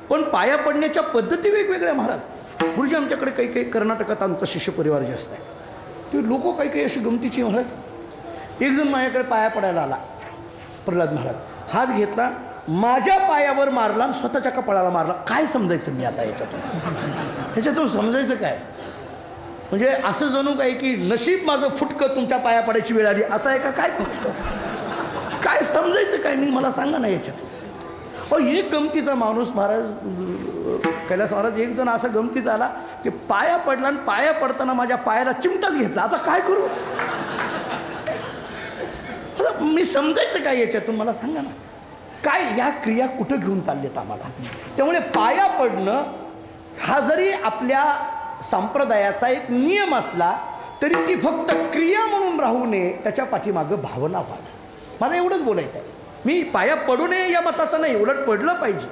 पण पाया पडण्याच्या पद्धती वेगवेगळ्या महाराज. गुरुजी आमच्याकडे काही काही कर्नाटकात आमचा शिष्य परिवार जास्त आहे, ते लोक काही काही अशी गमतीची महाराज. एक जण माझ्याकडे पाया पडायला आला, प्रल्हाद महाराज, हात घेतला, माझ्या पायावर मारला आणि स्वतःच्या कपाळाला मारला. काय समजायचं मी आता ह्याच्यातून समजायचं काय? म्हणजे असं जणू काय की नशीब माझं फुटकं तुमच्या पाया पडायची वेळ आली असं आहे का? काय गोष्ट काय समजायचं काय मी, मला सांगा ना याच्यात. एक गमतीचा माणूस महाराज, कैलास महाराज, एक जण असा गमतीचा आला, ते पाया पडला आणि पाया पडताना माझ्या पायाला चिमटाच घेतला. आता काय करू मी, समजायचं काय याच्यातून मला सांगा ना. काय या क्रिया कुठं घेऊन चाललेत आम्हाला? त्यामुळे पाया पडणं हा जरी आपल्या संप्रदायाचा एक नियम असला तरी ती फक्त क्रिया म्हणून राहू नये, त्याच्या पाठीमागं भावना व्हावी. मला एवढंच बोलायचं आहे. मी पाया पडू नये या मताचा नाही, उलट पडलं पाहिजे.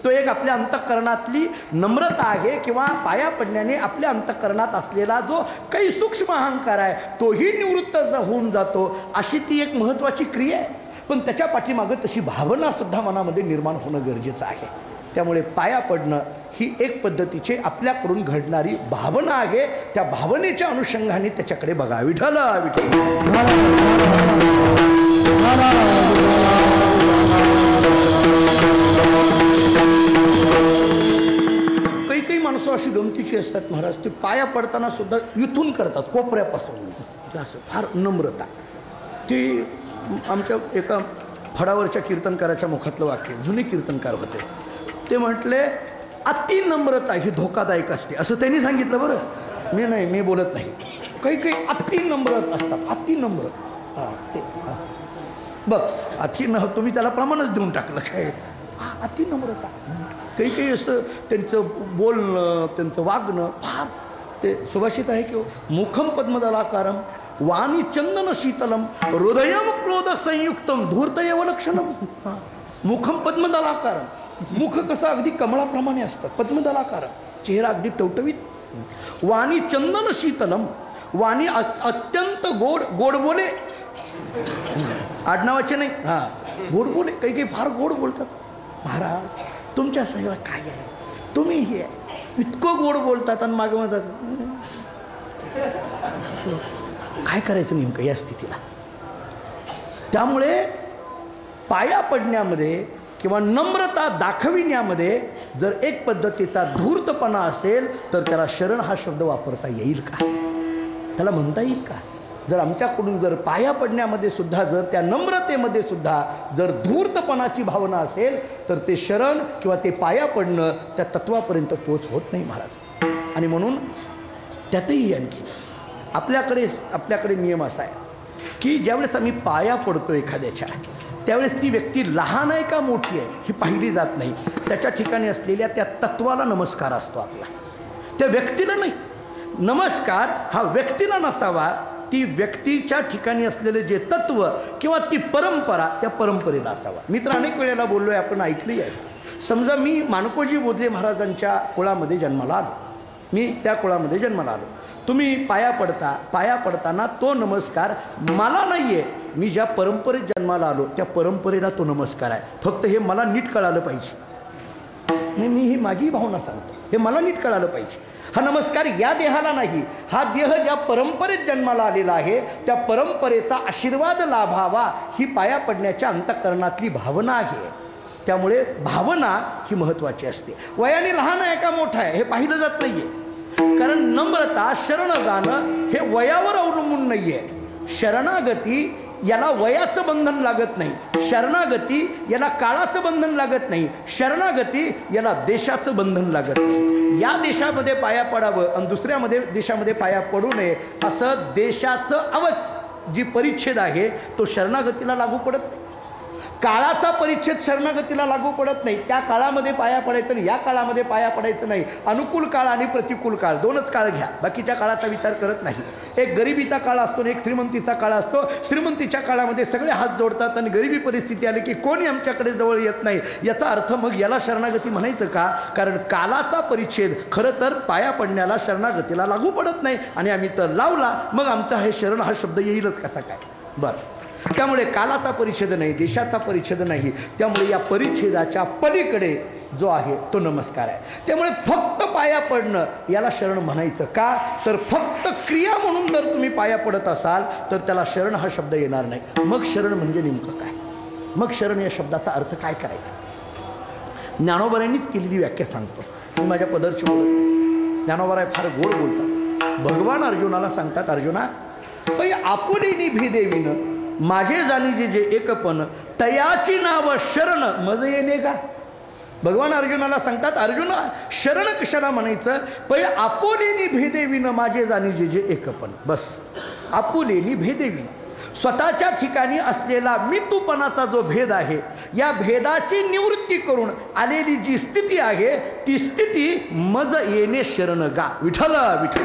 तो एक आपल्या अंतःकरणातली नम्रता आहे, किंवा पाया पडण्याने आपल्या अंतःकरणात असलेला जो काही सूक्ष्म अहंकार आहे तोही निवृत्त होऊन जातो. अशी ती एक महत्त्वाची क्रिया आहे. पण त्याच्या पाठीमागं तशी भावनासुद्धा मनामध्ये निर्माण होणं गरजेचं आहे. त्यामुळे पाया पडणं ही एक पद्धतीची आपल्याकडून घडणारी भावना आहे. त्या भावनेच्या अनुषंगाने त्याच्याकडे बघा. विठ्ठल काही काही माणसं अशी गमतीची असतात महाराज, ते पाया पडताना सुद्धा इथून करतात, कोपऱ्यापासून. असं फार नम्रता. ती आमच्या एका फडावरच्या कीर्तनकाराच्या मुखातलं वाक्य, जुने कीर्तनकार होते, ते म्हटले अति नम्रता ही धोकादायक असते, असं त्यांनी सांगितलं. बरं मी नाही, मी बोलत नाही. काही काही अति नम्रत असतात, अति नम्र. हां ते बघ, अति न तुम्ही त्याला प्रमाणच देऊन टाकलं काय. अति नम्रता. काही काही असं त्यांचं बोलणं, त्यांचं वागणं फार ते सुभाषित आहे की मुखम पद्मदलाकारम वाणी चंदन शीतलम हृदयम क्रोध संयुक्तम धूर्तयव लक्षणम. मुखम पद्मदलाकारम, मुख कसं अगदी कमळाप्रमाणे असतं, पद्मदलाकारम, चेहरा अगदी टवटवीत. वाणी चंदन शीतलम, वाणी अत्यंत गोड, गोड बोले, आडनावाचे नाही, हां गोड बोले. काही काही फार गोड बोलतात. महाराज तुमच्या सेवा काय आहे, तुम्ही हे आहे, इतकं गोड बोलतात आणि मागे म्हणतात काय करायचं नेमकं या स्थितीला. त्यामुळे पाया पडण्यामध्ये किंवा नम्रता दाखविण्यामध्ये जर एक पद्धतीचा धूर्तपणा असेल तर त्याला शरण हा शब्द वापरता येईल का, त्याला म्हणता येईल का? जर आमच्याकडून जर पाया पडण्यामध्ये सुद्धा जर त्या नम्रतेमध्ये सुद्धा जर धूर्तपणाची भावना असेल तर ते शरण किंवा ते पाया पडणं त्या तत्वापर्यंत पोच होत नाही महाराज. आणि म्हणून त्यातही आणखी आपल्याकडे नियम असा आहे की ज्यावेळेस आम्ही पाया पडतो एखाद्याच्या, त्यावेळेस ती व्यक्ती लहान आहे का मोठी आहे ही पाहिली जात नाही. त्याच्या ठिकाणी असलेल्या त्या तत्वाला नमस्कार असतो आपला, त्या व्यक्तीला नाही. नमस्कार हा व्यक्तीला नसावा, ती व्यक्तीच्या ठिकाणी असलेले जे तत्व किंवा ती परंपरा त्या परंपरेला असावा. मी तर अनेक वेळेला बोललो आहे, आपण ऐकली आहे. समजा मी माणकोजी बोधले महाराजांच्या कुळामध्ये जन्माला आलो, मी त्या कुळामध्ये जन्माला आलो. तुम्ही पाया पडताना तो नमस्कार मला नाही आहे, मी ज्या परंपरेत जन्माला आलो त्या परंपरेला तो नमस्कार आहे. फक्त हे मला नीट कळालं पाहिजे. नाही, मी ही माझी भावना सांगतो, हे मला नीट कळालं पाहिजे. हा नमस्कार या देहाला नाही, हा देह ज्या परंपरेत जन्माला आलेला आहे त्या परंपरेचा आशीर्वाद लाभावा ही पाया पडण्याच्या अंतःकरणातली भावना आहे. त्यामुळे भावना ही महत्त्वाची असते. वयाने लहान आहे का मोठा आहे हे पाहिलं जात नाही आहे. कारण नम्रता, शरण जाणं हे वयावर अवलंबून नाही आहे. शरणागती याला वयाचं बंधन लागत नाही, शरणागती याला काळाचं बंधन लागत नाही, शरणागती याला देशाचं बंधन लागत नाही. या देशामध्ये पाया पडावं आणि दुसऱ्या देशामध्ये पाया पडू नये असं देशाचं जी परिच्छेद आहे तो शरणागतीला लागू पडत नाही. काळाचा परिच्छेद शरणागतीला लागू पडत नाही. त्या काळामध्ये पाया पडायचं नाही, या काळामध्ये पाया पडायचं नाही. अनुकूल काळ आणि प्रतिकूल काळ दोनच काळ घ्या, बाकीच्या काळाचा विचार करत नाही. एक गरिबीचा काळ असतो आणि एक श्रीमंतीचा काळ असतो. श्रीमंतीच्या काळामध्ये सगळे हात जोडतात आणि गरिबी परिस्थिती आली की कोणी आमच्याकडे जवळ येत नाही. याचा अर्थ मग याला शरणागती म्हणायचं का? कारण कालाचा परिच्छेद खरं तर पाया पडण्याला शरणागतीला लागू पडत नाही आणि आम्ही तर लावला, मग आमचा हे शरण हा शब्द येईलच कसा काय? बरं, त्यामुळे कालाचा परिच्छेद नाही, देशाचा परिच्छेद नाही. त्यामुळे या परिच्छेदाच्या पलीकडे जो आहे तो नमस्कार आहे. त्यामुळे फक्त पाया पडणं याला शरण म्हणायचं का, तर फक्त क्रिया म्हणून जर तुम्ही पाया पडत असाल तर त्याला शरण हा शब्द येणार नाही. मग शरण म्हणजे नेमकं काय, मग शरण या शब्दाचा अर्थ काय करायचा, ज्ञानोबांनीच केलेली व्याख्या सांगतो. मी माझ्या पदरची बोलत, ज्ञानोबा फार गोड बोलतात. भगवान अर्जुनाला सांगतात, अर्जुना पै आपुलेनी भेदेविन माझे जाणीजे जे एकपण तयाची नाव शरण मज येणे का. भगवान अर्जुनाला सांगतात, अर्जुना शरण कशाला म्हणायचं, पै आपुलेनी भेदेविन माझे जाणीजे जे एकपण. बस आपुलेनी भेदेविन, स्वतःच्या ठिकाणी असलेला मितूपणाचा जो भेद आहे या भेदाची निवृत्ती करून आलेली जी स्थिती आहे ती स्थिती मज येणे शरण गा. विठ्ठल विठ्ठल.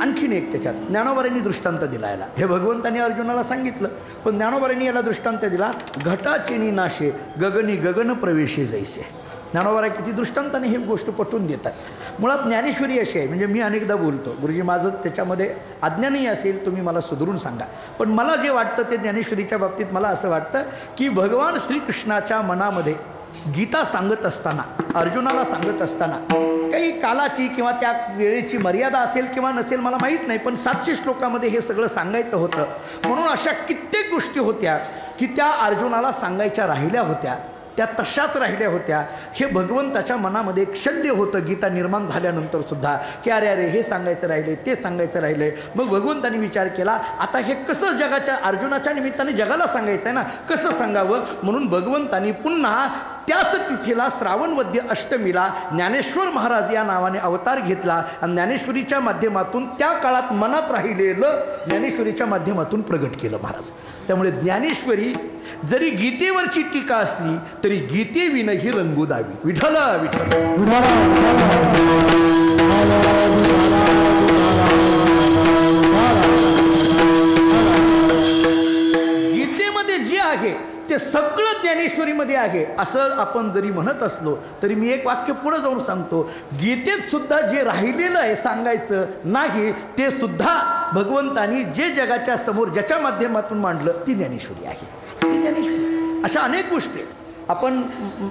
आणखीन एक त्याच्यात ज्ञानोबांनी दृष्टांत दिला याला. हे भगवंतांनी अर्जुनाला सांगितलं, पण ज्ञानोबांनी याला दृष्टांत दिला, घटाचेनी नाशे गगनी गगन प्रवेशे जैसे. ज्ञानोबा किती दृष्टांताने ही गोष्ट पटवून देतात. मुळात ज्ञानेश्वरी अशी आहे, म्हणजे मी अनेकदा बोलतो, गुरुजी माझं त्याच्यामध्ये अज्ञानही असेल तुम्ही मला सुधरून सांगा, पण मला जे वाटतं ते ज्ञानेश्वरीच्या बाबतीत मला असं वाटतं की भगवान श्रीकृष्णाच्या मनामध्ये गीता सांगत असताना, अर्जुनाला सांगत असताना काही कालाची किंवा त्या वेळेची मर्यादा असेल किंवा नसेल मला माहीत नाही, पण 700 श्लोकामध्ये हे सगळं सांगायचं होतं. म्हणून अशा कित्येक गोष्टी होत्या की त्या अर्जुनाला सांगायच्या राहिल्या होत्या, त्या तशाच राहिल्या होत्या. हे भगवंताच्या मनामध्ये एक शल्य होतं गीता निर्माण झाल्यानंतर सुद्धा, की अरे अरे हे सांगायचं राहिले, ते सांगायचं राहिले. मग भगवंतांनी विचार केला, आता हे कसं जगाच्या अर्जुनाच्या निमित्ताने जगाला सांगायचं आहे ना, कसं सांगावं. म्हणून भगवंतांनी पुन्हा त्याच तिथीला श्रावणवद्य अष्टमीला ज्ञानेश्वर महाराज या नावाने अवतार घेतला आणि ज्ञानेश्वरीच्या माध्यमातून त्या काळात मनात राहिलेलं ज्ञानेश्वरीच्या माध्यमातून प्रगट केलं महाराज. त्यामुळे ज्ञानेश्वरी जरी गीतेवरची टीका असली तरी गीतेविन ही रंगू दावी. विठ्ठल विठ्ठल. गीतेमध्ये जे आहे ते सगळं ज्ञानेश्वरीमध्ये आहे असं आपण जरी म्हणत असलो तरी मी एक वाक्य पुढे जाऊन सांगतो, गीतेत सुद्धा जे राहिलेलं आहे सांगायचं नाही ते सुद्धा भगवंतानी जे जगाच्या समोर ज्याच्या माध्यमातून मांडलं ती ज्ञानेश्वरी आहे. ती ज्ञानेश्वरी. अशा अनेक गोष्टी आपण,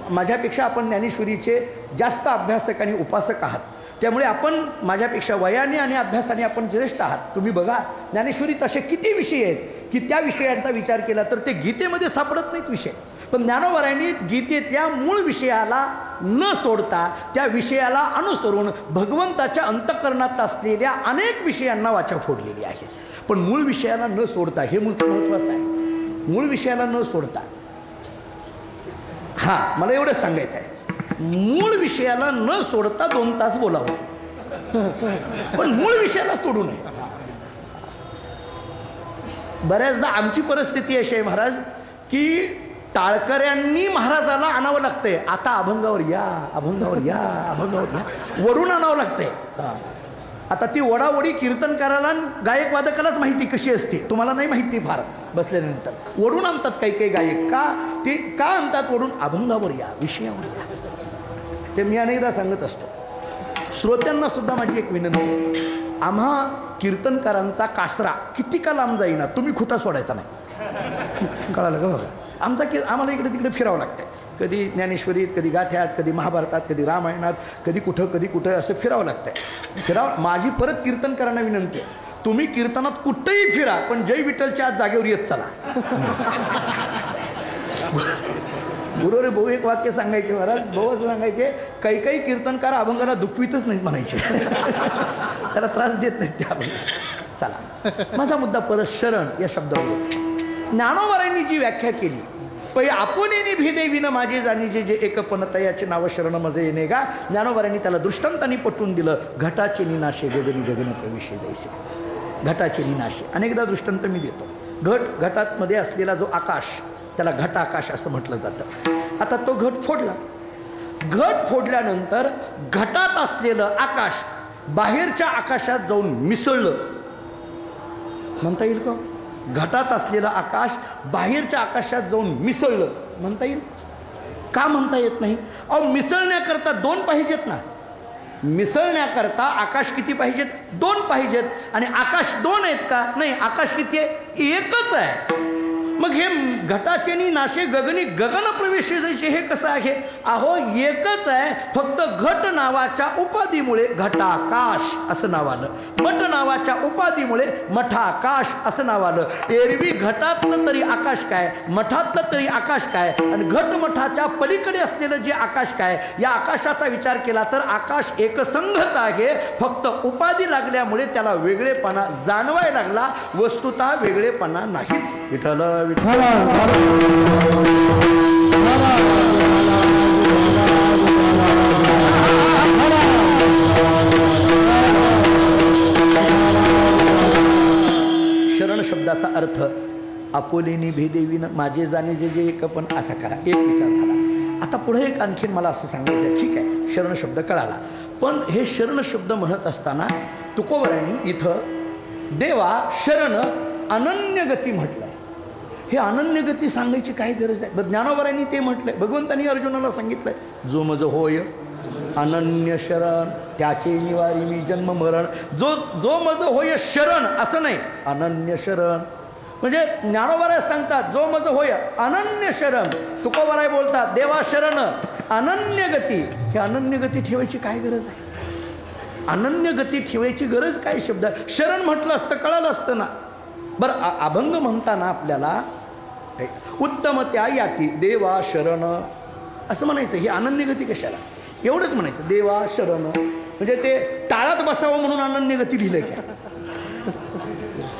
माझ्यापेक्षा आपण ज्ञानेश्वरीचे जास्त अभ्यासक आणि उपासक आहात, त्यामुळे आपण माझ्यापेक्षा वयाने आणि अभ्यासाने आपण श्रेष्ठ आहात. तुम्ही बघा ज्ञानेश्वरीत असे किती विषय आहेत की त्या विषयांचा विचार केला तर ते गीतेमध्ये सापडत नाहीत विषय, पण ज्ञानोबांनी गीतेतल्या मूळ विषयाला न सोडता त्या विषयाला अनुसरून भगवंताच्या अंतःकरणात असलेल्या अनेक विषयांना वाचा फोडलेली आहे. पण मूळ विषयाला न सोडता, हे महत्त्वाचं आहे, मूळ विषयाला न सोडता. हां, मला एवढं सांगायचं आहे, मूळ विषयाला न सोडता 2 तास बोलावं, पण मूळ विषयाला सोडू नये. बऱ्याचदा आमची परिस्थिती अशी आहे महाराज की टाळकऱ्यांनी महाराजाला आणावं लागतंय, आता अभंगावर या, अभंगावर या, अभंगावर या, वरून आणावं लागतंय. आता ती वडावडी कीर्तनकाराला गायक वादकालाच माहिती कशी असते, तुम्हाला नाही माहिती फार बसल्यानंतर. वडून आणतात काही काही गायक, का ते का आणतात वडून, अभंगावर या, विषयावर या. ते मी अनेकदा सांगत असतो. श्रोत्यांना सुद्धा माझी एक विनंती, आम्हा कीर्तनकारांचा कासरा किती का लांब जाईना तुम्ही खुटा सोडायचा नाही. कळालं का बघा, आम्हाला इकडे तिकडे फिरावं लागतं. कधी ज्ञानेश्वरीत, कधी गाथ्यात, कधी महाभारतात, कधी रामायणात, कधी कुठं असं फिरावं लागतंय. माझी परत कीर्तनकारांना विनंती आहे, तुम्ही कीर्तनात कुठंही फिरा पण जय विठ्ठलच्या आज जागेवर येत चला. गुरुरे भाऊ एक वाक्य सांगायचे महाराज, भाऊ असं सांगायचे, काही काही कीर्तनकार अभंगाला दुखवीतच नाहीत म्हणायचे, त्याला त्रास देत नाहीत त्या अभंगाला. चला, माझा मुद्दा परत शरण या शब्दावर. ज्ञानोबांनी जी व्याख्या केली, पै आपुलेनी भेदेविन माझे जाणीजे जे एकपण तयाचे नाव शरण मजे येणे गा. ज्ञानोबांनी त्याला दृष्टांतांनी पटवून दिलं, घटाचे निनाशे गगनी गगन प्रवेशे जैसे. घटाचे निनाशे अनेकदा दृष्टांत मी देतो. घटामध्ये असलेला जो आकाश त्याला घट आकाश असं म्हटलं जातं. आता तो घट फोडला, घट फोडल्यानंतर घटात असलेलं आकाश बाहेरच्या आकाशात जाऊन मिसळलं म्हणता येईल का? घटात असलेलं आकाश बाहेरच्या आकाशात जाऊन मिसळलं म्हणता येईल? का म्हणता येत नाही? अहो मिसळण्याकरता 2 पाहिजेत ना. मिसळण्याकरता आकाश किती पाहिजेत? 2 पाहिजेत. आणि आकाश 2 आहेत का? नाही, आकाश किती आहे? एकच आहे. मग हे घटाचे नि नाशे गगनी गगन प्रवेश जैसे हे कसं आहे? अहो एकच आहे, फक्त घट नावाच्या उपाधीमुळे घटाकाश असं नाव आलं. मठ नावाच्या उपाधीमुळे मठाकाश असं नाव आलं. एरवी घटातलं तरी आकाश काय, मठातलं तरी आकाश काय, आणि घटमठाच्या पलीकडे असलेलं जे आकाश काय, या आकाशाचा विचार केला तर आकाश एकसंघच आहे. फक्त उपाधी लागल्यामुळे त्याला वेगळेपणा जाणवायला लागला, वस्तुतः वेगळेपणा नाहीच. विठ्ठल शरण शब्दाचा अर्थ आपोलेनी भेदेवीनं माझे जाणे जे जे एक पण असा करा, एक विचार झाला. आता पुढे एक आणखीन मला असं सांगायचं, ठीक आहे शरण शब्द कळाला, पण हे शरण शब्द म्हणत असताना तुकोबरायांनी इथं देवा शरण अनन्य गती म्हटलं. हे अनन्य गती सांगायची काही गरज आहे? ज्ञानोबरायांनी ते म्हटलंय, भगवंतांनी अर्जुनाला सांगितलंय, जो मज होय अनन्य शरण त्याचे निवारी मी जन्म मरण. जो मज होय शरण असं नाही, अनन्य शरण. म्हणजे ज्ञानोबराय सांगतात जो मज होय अनन्य शरण, तुकोबराय बोलतात देवा शरण अनन्य गती. हे अनन्य गती ठेवायची काय गरज आहे? अनन्य गती ठेवायची गरज काय? शब्द शरण म्हटलं असतं कळालं असतं ना. बरं अभंग म्हणताना आपल्याला उत्तम त्या याती देवा शरण असं म्हणायचं. ही अनन्य गती कशाला? एवढंच म्हणायचं देवा शरण. म्हणजे ते टाळात बसावं म्हणून अनन्य गती लिहिलंय का?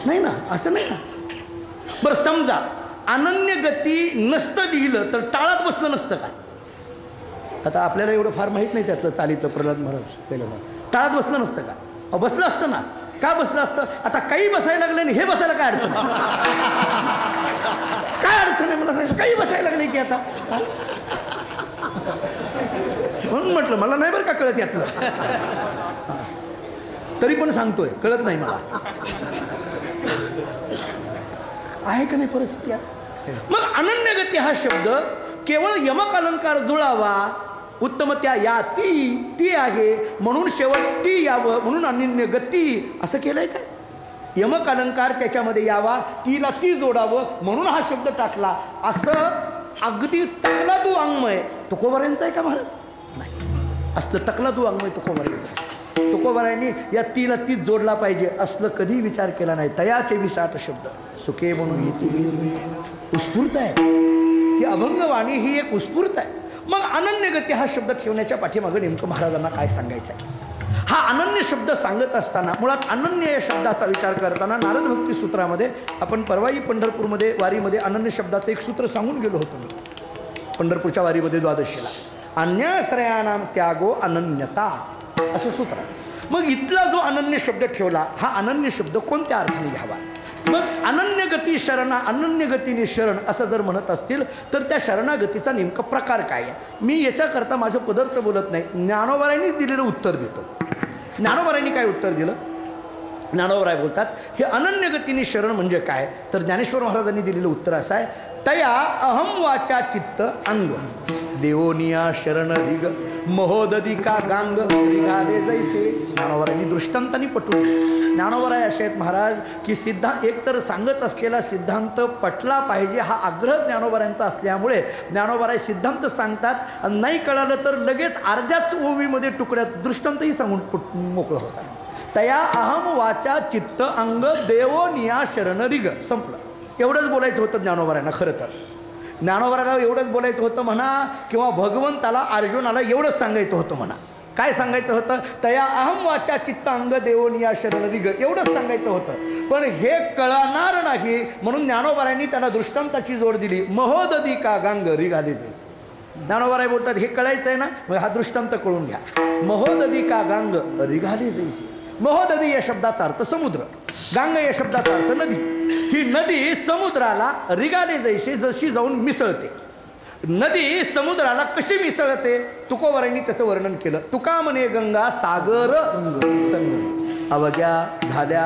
नाही ना, असं नाही ना. बरं समजा अनन्य गती नसतं लिहिलं तर टाळात बसलं नसतं काय? आता आपल्याला एवढं फार माहीत नाही त्यातलं चालीचं. प्रल्हाद महाराज पहिलं टाळात बसलं नसतं का? बसलं असतं ना. का बसलं असतं? आता काही बसायला लागले आणि हे बसायला काय अडचण आहे? काय अडचण आहे मला सांग. काही बसायला लागले की आता म्हणून म्हटलं मला नाही बरं का कळत यातलं, तरी पण सांगतोय कळत नाही मला. आहे का नाही परिस्थिती? मग अनन्यगती हा शब्द केवळ यमक अलंकार जुळावा, उत्तम त्या या ती आहे म्हणून शेवट ती यावं म्हणून अनन्य गती असं केलंय काय? यमक अलंकार त्याच्यामध्ये यावा, तीला ती जोडावं म्हणून हा शब्द टाकला, असं अगदी तकलादू अंगमय तुकोबरायांचं आहे का महाराज? नाही, असलं तकलादू अंगमय तुकोबरायांचं. तुकोबरायांनी या तीला तीच जोडला पाहिजे असलं कधी विचार केला नाही. तयाचे 20 शब्द सुखे म्हणून येते उत्स्फूर्त आहे. ही अभंगवाणी ही एक उत्स्फूर्त आहे. मग अनन्यगती हा शब्द ठेवण्याच्या पाठीमागं नेमकं महाराजांना काय सांगायचं आहे? हा अनन्य शब्द सांगत असताना मुळात अनन्य या शब्दाचा विचार करताना नारद भक्ती सूत्रामध्ये आपण परवाई पंढरपूरमध्ये वारीमध्ये अनन्य शब्दाचं एक सूत्र सांगून गेलो होतो मी. पंढरपूरच्या वारीमध्ये द्वादशीला अन्याश्रयानाम त्यागो अनन्यता असं सूत्र. मग इथला जो अनन्य शब्द ठेवला हा अनन्य शब्द कोणत्या अर्थाने घ्यावा? मग अनन्यगती शरणा अनन्यगतीने शरण असं जर म्हणत असतील तर त्या शरणागतीचा नेमका प्रकार काय आहे? मी याच्याकरता माझं पदार्थ बोलत नाही, ज्ञानोबरायांनीच दिलेलं उत्तर देतो. ज्ञानोबरायांनी काय उत्तर दिलं? ज्ञानोबराय बोलतात हे अनन्यगतीने शरण म्हणजे काय? तर ज्ञानेश्वर महाराजांनी दिलेलं उत्तर असं आहे, तया अहम वाचा चित्त अंग देवोनिया शरण रिग महोदधिका गांग रिगाले जैसे. ज्ञानोबरायांनी दृष्टांतांनी पटवून. ज्ञानोबराय असे आहेत महाराज की एक तर सांगत असलेला सिद्धांत पटला पाहिजे हा आग्रह ज्ञानोबरायांचा असल्यामुळे ज्ञानोबराय सिद्धांत सांगतात, नाही कळालं तर लगेच अर्ध्याच ओवीमध्ये तुकड्यात दृष्टांतही सांगून मोकळं होतात. तया अहम वाचा चित्त अंग देवोनिया शरण रिग संपलं. एवढंच बोलायचं होतं ज्ञानोबरायांना. खरं तर ज्ञानोबराला एवढंच बोलायचं होतं म्हणा, किंवा भगवंताला अर्जुनाला एवढंच सांगायचं होतं म्हणा. काय सांगायचं होतं? तया अहम वाचा चित्त अंग देवोनिया शरण रिग एवढंच सांगायचं होतं. पण हे कळणार नाही म्हणून ज्ञानोबरायांनी त्याला दृष्टांताची जोड दिली. महोदधी का गांग रिगाले जैसे. ज्ञानोबराय बोलतात हे कळायचं आहे ना, मग हा दृष्टांत कळून घ्या. महोदधी का गांग रिगाले जैसे. महोदधी या शब्दाचा अर्थ समुद्र, गांग या शब्दाचा अर्थ नदी. ही नदी समुद्राला रिगाले जैसे जशी जाऊन मिसळते. नदी समुद्राला कशी मिसळते तुकोबरायांनी त्याचं वर्णन केलं. तुका म्हणे गंगा सागर संगम. अवघ्या झाल्या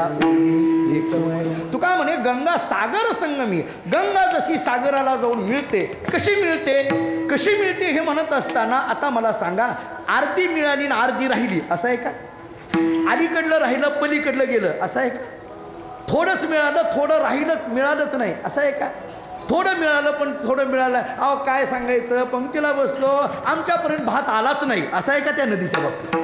एकमय. तू काय म्हणे गंगा सागर संगमी. गंगा जशी सागराला जाऊन मिळते, कशी मिळते हे म्हणत असताना आता मला सांगा, अर्धी मिळाली ना अर्धी राहिली असं आहे का? अलीकडलं राहिलं पलीकडलं गेलं असं आहे का? थोडंच मिळालं थोडं राहिलंच मिळालंच नाही असं आहे का? थोडं मिळालं पण थोडं मिळालं. अहो काय सांगायचं, पंक्तीला बसलो आमच्यापर्यंत भात आलाच नाही असं आहे का? त्या नदीच्या बाबतीत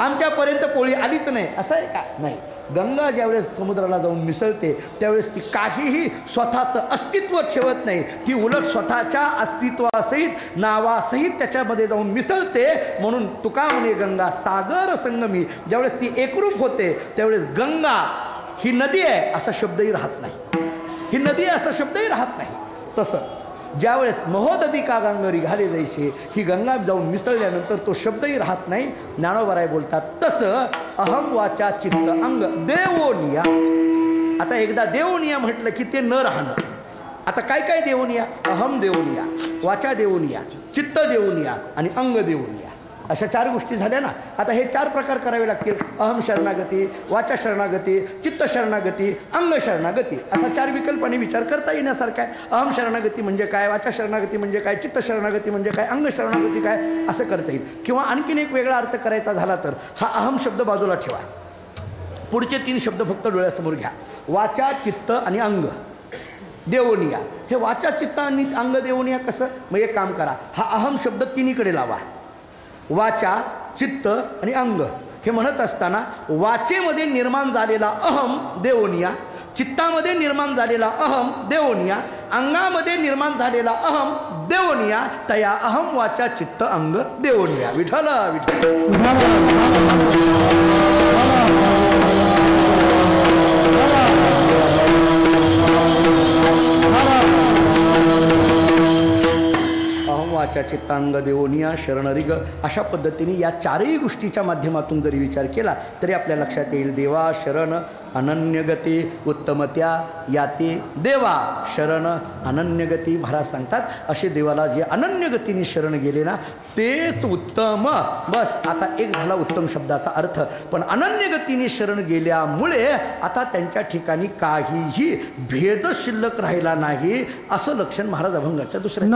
आमच्यापर्यंत पोळी आलीच नाही असं आहे का? नाही. गंगा ज्यावेळेस समुद्राला जाऊन मिसळते त्यावेळेस ती काहीही स्वतःचं अस्तित्व ठेवत नाही. ती उलट स्वतःच्या अस्तित्वासहित नावासहित त्याच्यामध्ये जाऊन मिसळते. म्हणून तुका म्हणे गंगा सागर संगमी. ज्यावेळेस ती एकरूप होते त्यावेळेस गंगा ही नदी आहे असा शब्दही राहत नाही. ही नदी आहे असा शब्दही राहत नाही. तसं ज्यावेळेस महोदधी का गंगरी घाले जैसे ही गंगा जाऊन मिसळल्यानंतर तो शब्दही राहत नाही. ज्ञानोबाराय बोलतात तसं अहम वाचा चित्त अंग देवोनिया. आता एकदा देवोनिया म्हटलं की ते न राहणं. आता काय काय देवोनिया? अहम देवोनिया, वाचा देवोनिया, चित्त देवोनिया आणि अंग देवोनिया, अशा 4 गोष्टी झाल्या ना. आता हे 4 प्रकार करावे लागतील. अहम शरणागती, वाचा शरणागती, चित्त शरणागती, अंग शरणागती, असा 4 विकल्पाने विचार करता येण्यासारखा आहे. अहम शरणागती म्हणजे काय, वाचा शरणागती म्हणजे काय, चित्त शरणागती म्हणजे काय, अंग शरणागती काय, असं करता येईल. किंवा आणखीन एक वेगळा अर्थ करायचा झाला तर हा अहम शब्द बाजूला ठेवा, पुढचे 3 शब्द फक्त डोळ्यासमोर घ्या. वाचा चित्त आणि अंग देवोनिया. हे वाचा चित्त आणि अंग देवोनिया कसं? मग एक काम करा, हा अहम शब्द तिन्हीकडे लावा. वाचा चित्त आणि अंग हे म्हणत असताना वाचेमध्ये निर्माण झालेला अहम देवोनिया, चित्तामध्ये निर्माण झालेला अहम देवोनिया, अंगामध्ये निर्माण झालेला अहम देवोनिया, तया अहम वाचा चित्त अंग देवोनिया. विठ्ठल वाचा चित्तांग देवोनिया शरणरिग. अशा पद्धतीने या 4ही गोष्टीच्या माध्यमातून जरी विचार केला तरी आपल्या लक्षात येईल देवा शरण अनन्यगती उत्तमत्या याते. देवा शरण अनन्यगती. महाराज सांगतात असे देवाला जे अनन्यगतीने शरण गेले ना तेच उत्तम. बस आता एक झाला उत्तम शब्दाचा अर्थ. पण अनन्यगतीने शरण गेल्यामुळे आता त्यांच्या ठिकाणी काहीही भेद शिल्लक राहिला नाही असं लक्षण महाराज अभंगाच्या दुसऱ्या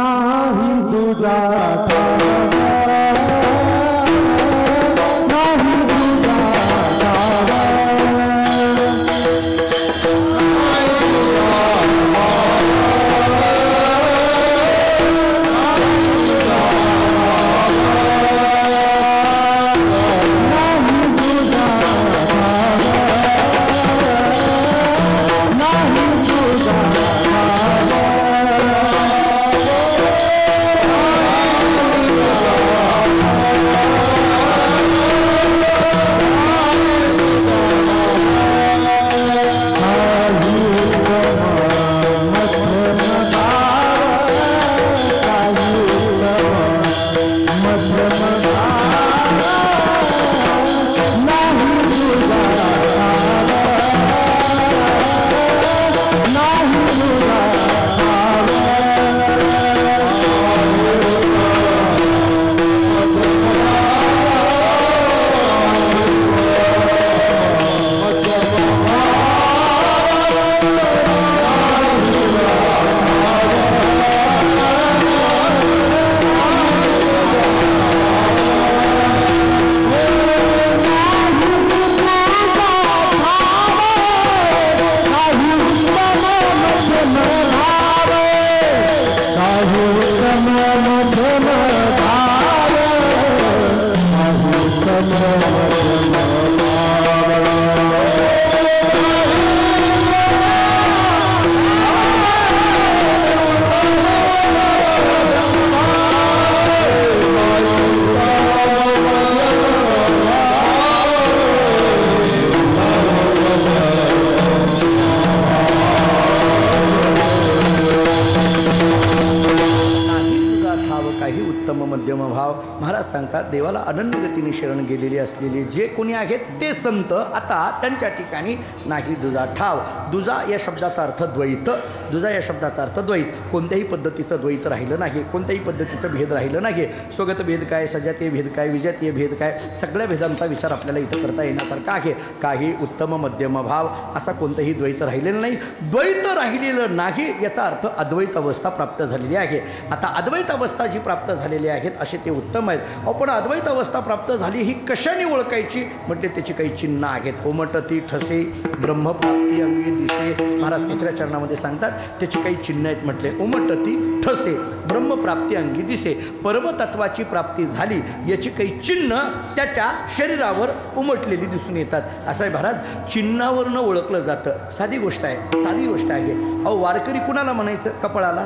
महाराज सांगतात देवाला अनन्य गतीने शरण गेलेले असलेले जे कोणी आहेत ते संत आता त्यांच्या ठिकाणी नाही दुजा ठाव. दुजा या शब्दाचा अर्थ द्वैत. दुजा या शब्दाचा अर्थ द्वैत. कोणत्याही पद्धतीचं द्वैत राहिलं नाही, कोणत्याही पद्धतीचं भेद राहिलं नाही. स्वगत भेद काय, सजातीय भेद काय, विजातीय भेद काय, सगळ्या भेदांचा विचार आपल्याला इथं करता येण्यासारखा आहे. काही उत्तम मध्यम भाव असा कोणतंही द्वैत राहिलेलं नाही. द्वैत राहिलेलं नाही याचा अर्थ अद्वैत अवस्था प्राप्त झालेली आहे. आता अद्वैत अवस्था जी प्राप्त झालेली आहेत असे ते उत्तम आहेत. पण अद्वैत अवस्था प्राप्त झाली ही कशाने ओळखायची म्हटले त्याची काही चिन्ह आहेत. उमटती ठसे ब्रह्मप्राप्ती अंगी दिसे. महाराज तिसऱ्या चरणामध्ये सांगतात त्याची काही चिन्ह आहेत. म्हटले उमटती ठसे ब्रह्मप्राप्ती अंगी दिसे. परमतत्वाची प्राप्ती झाली याची काही चिन्ह त्याच्या शरीरावर उमटलेली दिसून येतात. असं आहे महाराज, चिन्हावरनं ओळखलं जातं. साधी गोष्ट आहे, साधी गोष्ट आहे. अहो वारकरी कुणाला म्हणायचं? कपाळाला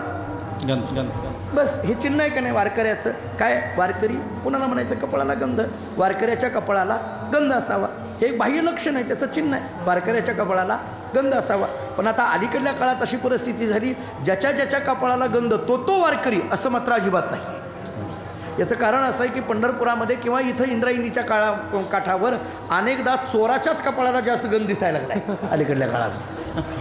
गंध. बस हे चिन्ह आहे का नाही वारकऱ्याचं? काय वारकरी कुणाला म्हणायचं? कपाळाला गंध. वारकऱ्याच्या कपाळाला गंध असावा हे एक बाह्य लक्षण आहे, त्याचं चिन्ह आहे. वारकऱ्याच्या कपाळाला गंध असावा. पण आता अलीकडल्या काळात अशी परिस्थिती झाली ज्याच्या ज्याच्या कपाळाला गंध तो वारकरी असं मात्र अजिबात नाही. याचं कारण असं आहे की पंढरपुरामध्ये किंवा इथं इंद्रायणीच्या काठावर अनेकदा चोराच्याच कपाळाला जास्त गंध दिसायला लागला अलीकडल्या काळात.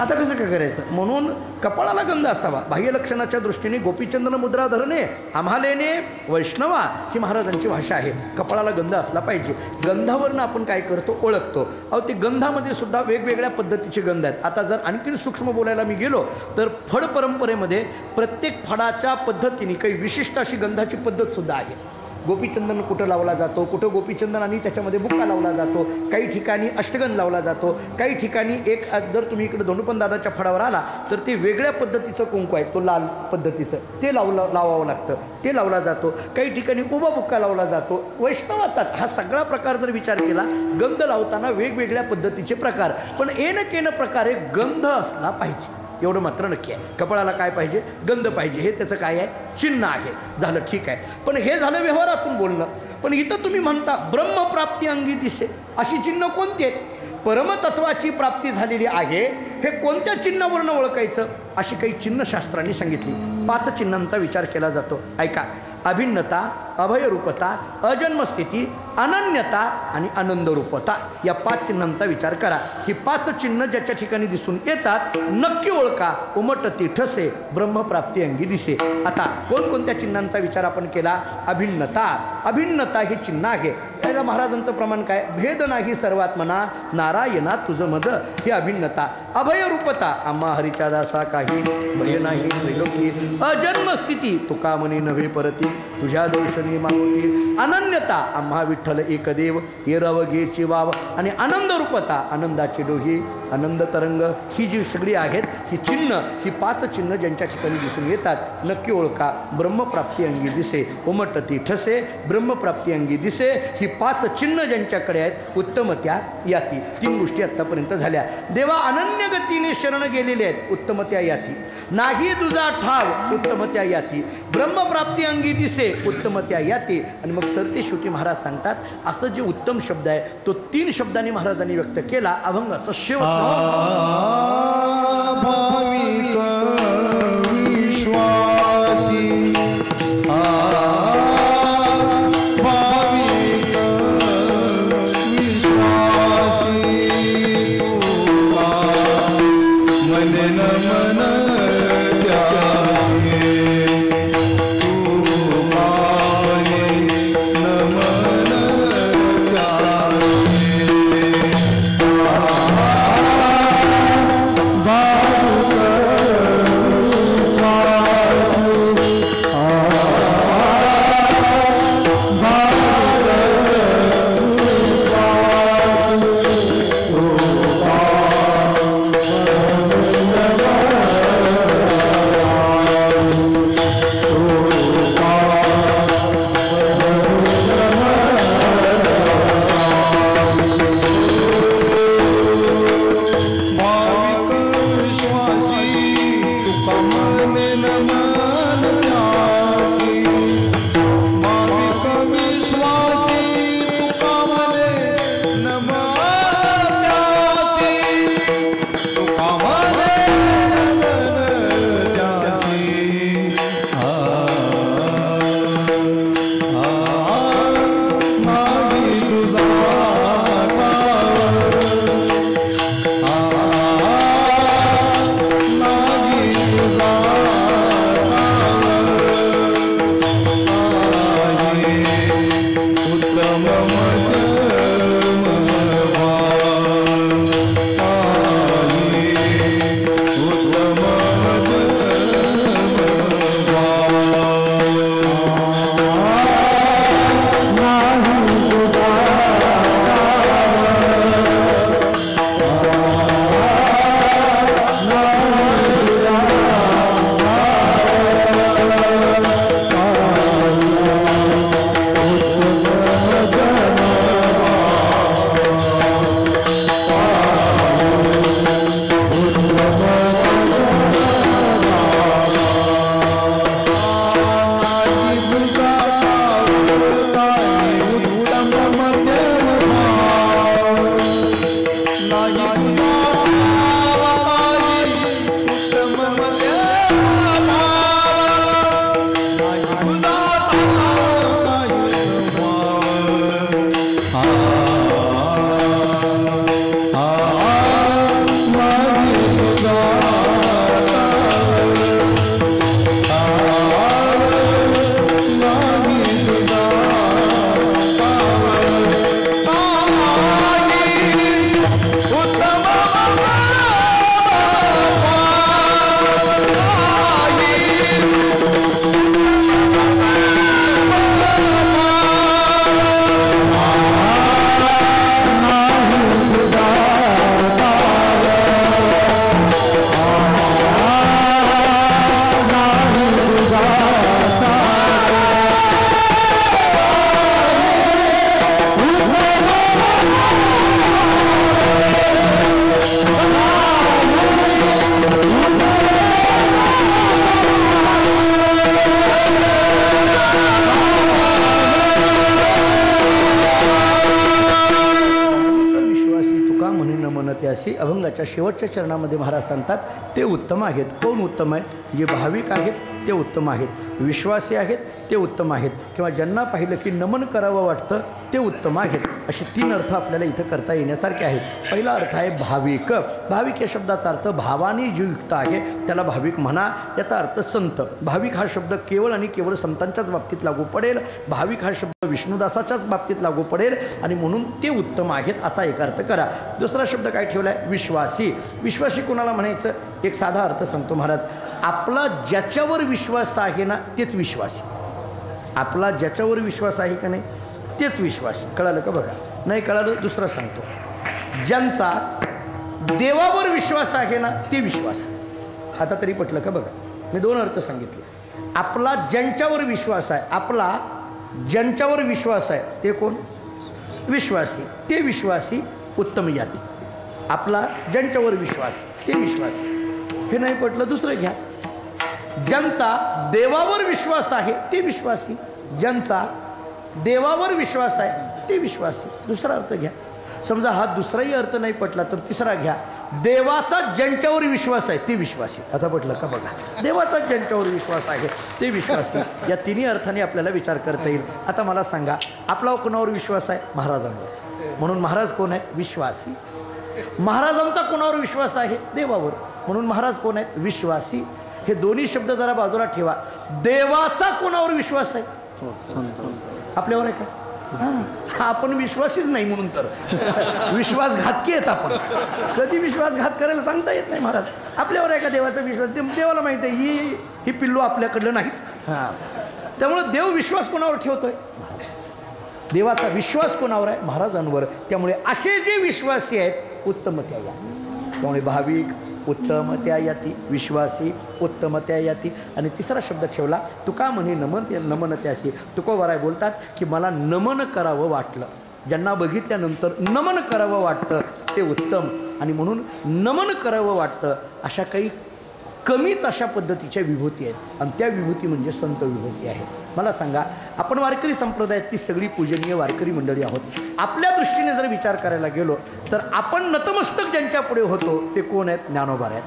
आता कसं काय करायचं? म्हणून कपाळाला गंध असावा. बाह्य लक्षणाच्या दृष्टीने गोपीचंदन मुद्रा धरणे आम्हालेने वैष्णवा ही महाराजांची भाषा आहे. कपाळाला गंध असला पाहिजे. गंधावरनं आपण काय करतो? ओळखतो. अहो ते गंधामध्ये सुद्धा वेगवेगळ्या पद्धतीचे गंध आहेत. आता जर आणखीन सूक्ष्म बोलायला मी गेलो तर फड परंपरेमध्ये प्रत्येक फडाच्या पद्धतीने काही विशिष्ट अशी गंधाची पद्धतसुद्धा आहे. गोपीचंदन कुठं लावला जातो, कुठं गोपीचंदन आणि त्याच्यामध्ये बुक्का लावला जातो, काही ठिकाणी अष्टगंध लावला जातो, काही ठिकाणी एक जर तुम्ही इकडे धोंडूपंत दादाच्या फडावर आला तर ते वेगळ्या पद्धतीचं कुंकू आहे, तो लाल पद्धतीचं ते लावावं लागतं, ते लावला जातो. काही ठिकाणी उभा बुक्का लावला जातो. वैष्णवाचाच हा सगळा प्रकार जर विचार केला, गंध लावताना वेगवेगळ्या पद्धतीचे प्रकार, पण एन प्रकारे गंध असला पाहिजे एवढं मात्र नक्की आहे. कपाळाला काय पाहिजे? गंध पाहिजे. हे त्याचं काय आहे? चिन्ह आहे. झालं, ठीक आहे. पण हे झालं व्यवहारातून बोलणं. पण इथं तुम्ही म्हणता ब्रह्मप्राप्ती अंगी दिसे, अशी चिन्ह कोणती आहेत? परमतत्वाची प्राप्ती झालेली आहे हे कोणत्या चिन्हावरून ओळखायचं? अशी काही चिन्ह शास्त्रांनी सांगितली. 5 चिन्हांचा विचार केला जातो. ऐका. अभिन्नता, अभयरूपता, अजन्मस्थिती, अनन्यता आणि आनंदरूपता या 5 चिन्हांचा विचार करा. ही 5 चिन्ह ज्याच्या ठिकाणी दिसून येतात नक्की ओळखा. उमटती ठसे ब्रह्मप्राप्ती अंगी दिसे. आता कोणकोणत्या चिन्हांचा विचार आपण केला? अभिन्नता. अभिन्नता हे चिन्ह आहे. त्याला महाराजांचं प्रमाण काय? भेद नाही सर्वात्मना नारायणा तुझं मद ही अभिन्नता. अभयरूपता आम्हा हरीच्या दासा काही भय नाही त्रैलोकी. अजन्मस्थिती तुका मनी नव्हे परती तुझ्या दर्शनी मागोती. अनन्यता आम्हा विठ्ठल एकदेव हे रवघेची वाव. आणि आनंदरूपता आनंदाची डोही आनंद तरंग. ही जी सगळी आहेत ही चिन्ह, ही 5 चिन्ह ज्यांच्या ठिकाणी दिसून येतात नक्की ओळखा. ब्रह्मप्राप्ती अंगी दिसे, उमटती ठसे ब्रह्मप्राप्ती अंगी दिसे ही 5 चिन्ह ज्यांच्याकडे आहेत उत्तमत्या याती. 3 गोष्टी आत्तापर्यंत झाल्या. देवा अनन्य गतीने शरण गेलेले आहेत उत्तमत्या याती. नाही तुझा ठाव उत्तमत्या याती. ब्रह्मप्राप्ती अंगी दिसे उत्तमत्या याती. आणि मग सरतेशेवटी महाराज सांगतात असं जे उत्तम शब्द आहे तो 3 शब्दांनी महाराजांनी व्यक्त केला. अभंगाचा शेवट भाविक विश्वासी भाविक विश्वासी मन मन त्यासी अभंगाच्या शेवटच्या चरणामध्ये महाराज सांगतात ते उत्तम आहेत. कोण उत्तम आहे? जे भाविक आहेत ते उत्तम आहेत, विश्वासी आहेत ते उत्तम आहेत, किंवा ज्यांना पाहिलं की नमन करावं वाटतं ते उत्तम आहेत. असे 3 अर्थ आपल्याला इथं करता येण्यासारखे आहेत. पहिला अर्थ आहे भाविक. भाविक या शब्दाचा अर्थ भावाने जो युक्त आहे त्याला भाविक म्हणा. याचा अर्थ संत. भाविक हा शब्द केवळ आणि केवळ संतांच्याच बाबतीत लागू पडेल. भाविक हा शब्द विष्णुदासाच्याच बाबतीत लागू पडेल आणि म्हणून ते उत्तम आहेत असा एक अर्थ करा. दुसरा शब्द काय ठेवला आहे? विश्वासी. विश्वासी कोणाला म्हणायचं? एक साधा अर्थ सांगतो महाराज. आपला ज्याच्यावर विश्वास आहे ना तेच विश्वासी. आपला ज्याच्यावर विश्वास आहे का नाही तेच विश्वासी. कळालं का? बघा, नाही कळालं दुसरं सांगतो. ज्यांचा देवावर विश्वास आहे ना ते विश्वासी. आता तरी पटलं का? बघा, मी 2 अर्थ सांगितले. आपला ज्यांच्यावर विश्वास आहे, आपला ज्यांच्यावर विश्वास आहे ते कोण? विश्वासी. ते विश्वासी उत्तम यादी. आपला ज्यांच्यावर विश्वास ते विश्वासी. हे नाही पटलं दुसरं घ्या. ज्यांचा देवावर विश्वास आहे ते विश्वासी. ज्यांचा देवावर विश्वास आहे ते विश्वासी. दुसरा अर्थ घ्या. समजा हा दुसराही अर्थ नाही पटला तर तिसरा घ्या. देवाचा ज्यांच्यावर विश्वास आहे ते विश्वासी. आता पटलं का? बघा, देवाचा ज्यांच्यावर विश्वास आहे ते विश्वासी. या 3 अर्थाने आपल्याला विचार करता येईल. आता मला सांगा, आपला कोणावर विश्वास आहे? महाराजांवर. म्हणून महाराज कोण आहेत? विश्वासी. महाराजांचा कोणावर विश्वास आहे? देवावर. म्हणून महाराज कोण आहेत? विश्वासी. हे दोन्ही शब्द जरा बाजूला ठेवा. देवाचा कोणावर विश्वास आहे? आपल्यावर आहे का? आपण विश्वासीच नाही म्हणून तर विश्वासघातकी आहेत आपण. कधी विश्वासघात करायला सांगता येत नाही महाराज. आपल्यावर आहे का देवाचा विश्वास? देवाला माहिती आहे ही पिल्लू आपल्याकडलं नाहीच. त्यामुळे देव विश्वास कोणावर ठेवतोय? देवाचा विश्वास कोणावर आहे? महाराजांवर. त्यामुळे असे जे विश्वासी आहेत उत्तमत्या या. त्यामुळे भाविक उत्तमत्या याती, विश्वासी उत्तमत्या याती. आणि तिसरा शब्द ठेवला तुका म्हणे नमन त्यासी. तुकोबाराय बोलतात की मला नमन करावं वाटलं. ज्यांना बघितल्यानंतर नमन करावं वाटतं ते उत्तम. आणि म्हणून नमन करावं वाटतं अशा काही कमीच अशा पद्धतीच्या विभूती आहेत. आणि त्या विभूती म्हणजे संत विभूती आहे. मला सांगा, आपण वारकरी संप्रदायातली सगळी पूजनीय वारकरी मंडळी आहोत. आपल्या दृष्टीने जर विचार करायला गेलो तर आपण नतमस्तक ज्यांच्या पुढे होतो ते कोण आहेत? ज्ञानोबा आहेत.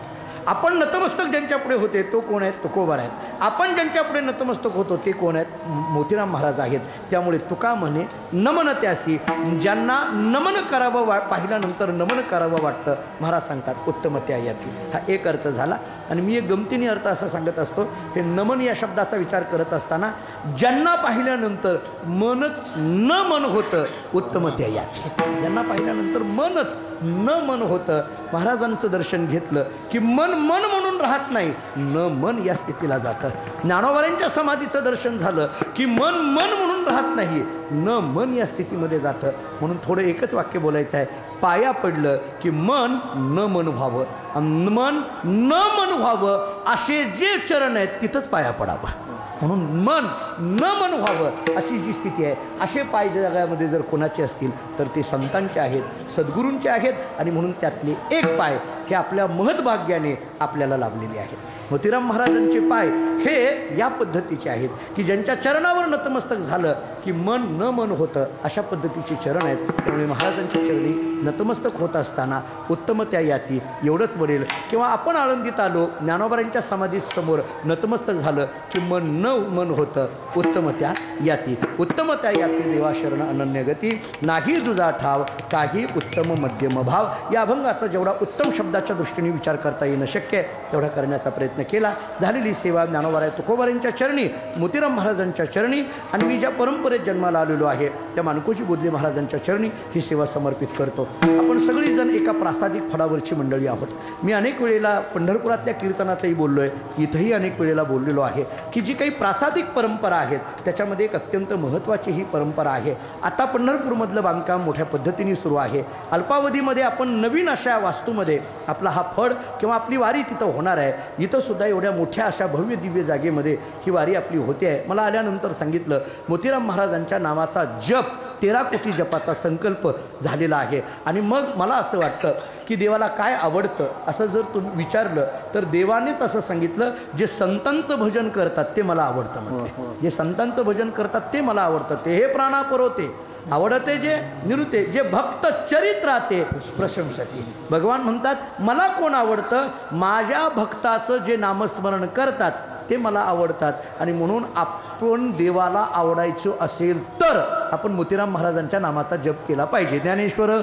आपण नतमस्तक ज्यांच्या पुढे होते तो कोण आहेत? तुकोबार आहेत. आपण ज्यांच्या पुढे नतमस्तक होतो ते कोण आहेत? मोतीराम महाराज आहेत. त्यामुळे तुका म्हणे नमन त्यासी. ज्यांना नमन करावं पाहिल्यानंतर नमन करावं वाटतं महाराज सांगतात उत्तमत्या याती. हा एक अर्थ झाला. आणि मी एक गमतीने अर्थ असा सांगत असतो, हे नमन या शब्दाचा विचार करत असताना ज्यांना पाहिल्यानंतर मनच न मन होतं उत्तमत्या याती. ज्यांना पाहिल्यानंतर मनच न मन होतं, महाराजांचं दर्शन घेतलं की मन मन म्हणून राहत नाही, न मन या स्थितीला जातं. ज्ञानोबांच्या समाधीचं दर्शन झालं की मन मन म्हणून राहत नाही, न मन या स्थितीमध्ये जातं. म्हणून थोडं एकच वाक्य बोलायचं आहे. पाया पडलं की मन न मन व्हावं. मन न मन व्हावं असे जे चरण आहेत तिथंच पाया पडावा. म्हणून मन न मन व्हावं अशी जी स्थिती आहे, असे पाय जगामध्ये जर कोणाचे असतील तर ते संतांचे आहेत, सद्गुरूंचे आहेत. आणि म्हणून त्यातले एक पाय हे आपल्या महद्भाग्याने आपल्याला लाभलेले आहेत. मोतीराम महाराजांचे पाय हे या पद्धतीचे आहेत की ज्यांच्या चरणावर नतमस्तक झालं की मन न मन होतं, अशा पद्धतीचे चरण आहेत. त्यामुळे महाराजांच्या चरणी नतमस्तक होत असताना उत्तम त्या याती एवढंच बोलेल. किंवा आपण आळंदीत आलो, ज्ञानोबारांच्या समाधीसमोर नतमस्तक झालं की मन न मन होतं, उत्तम त्या याती. उत्तम त्या याती देवा शरण अनन्य गती, नाही दुजा ठाव काही उत्तम मध्यम भाव. या अभंगाचा जेवढा उत्तम शब्दाच्या दृष्टीने विचार करता येणं शक्य आहे तेवढा करण्याचा प्रयत्न केला. झालेली सेवा ज्ञानोबाराय तुकोबारांच्या चरणी, मोतीराम महाराजांच्या चरणी आणि मी ज्या परंपरेत जन्माला आलेलो आहे त्या माणकोजी बोधले महाराजांच्या चरणी ही सेवा समर्पित करतो. आपण सगळीजण एका प्रासादिक फडावरची मंडळी आहोत. मी अनेक वेळेला पंढरपुरातल्या कीर्तनातही बोललो आहे, इथंही अनेक वेळेला बोललेलो आहे की जी काही प्रासादिक परंपरा आहेत त्याच्यामध्ये एक अत्यंत महत्त्वाची ही परंपरा आहे. आता पंढरपूरमधलं बांधकाम मोठ्या पद्धतीने सुरू आहे. अल्पावधीमध्ये आपण नवीन अशा वास्तूमध्ये आपला हा फड किंवा आपली वारी तिथं होणार आहे. इथं सुद्धा एवढ्या मोठ्या अशा भव्य दिव्य जागेमध्ये ही वारी आपली होते आहे. मला आल्यानंतर सांगितलं मोतीराम महाराजांच्या नावाचा जप 13 कोटी जपाचा संकल्प झालेला आहे. आणि मग मला असं वाटतं की देवाला काय आवडतं असं जर तुम्ही विचारलं तर देवानेच असं सांगितलं, जे संतांचं भजन करतात ते मला आवडतं. म्हणजे जे संतांचं भजन करतात ते मला आवडतं. ते हे प्राणापरोते आवडते जे निरुते, जे भक्त चरित्राते प्रशंसते. भगवान म्हणतात मला कोण आवडतं, माझ्या भक्ताचं जे नामस्मरण करतात ते मला आवडतात. आणि म्हणून आपण देवाला आवडायचं असेल तर आपण मोतीराम महाराजांच्या नामाचा जप केला पाहिजे. ज्ञानेश्वर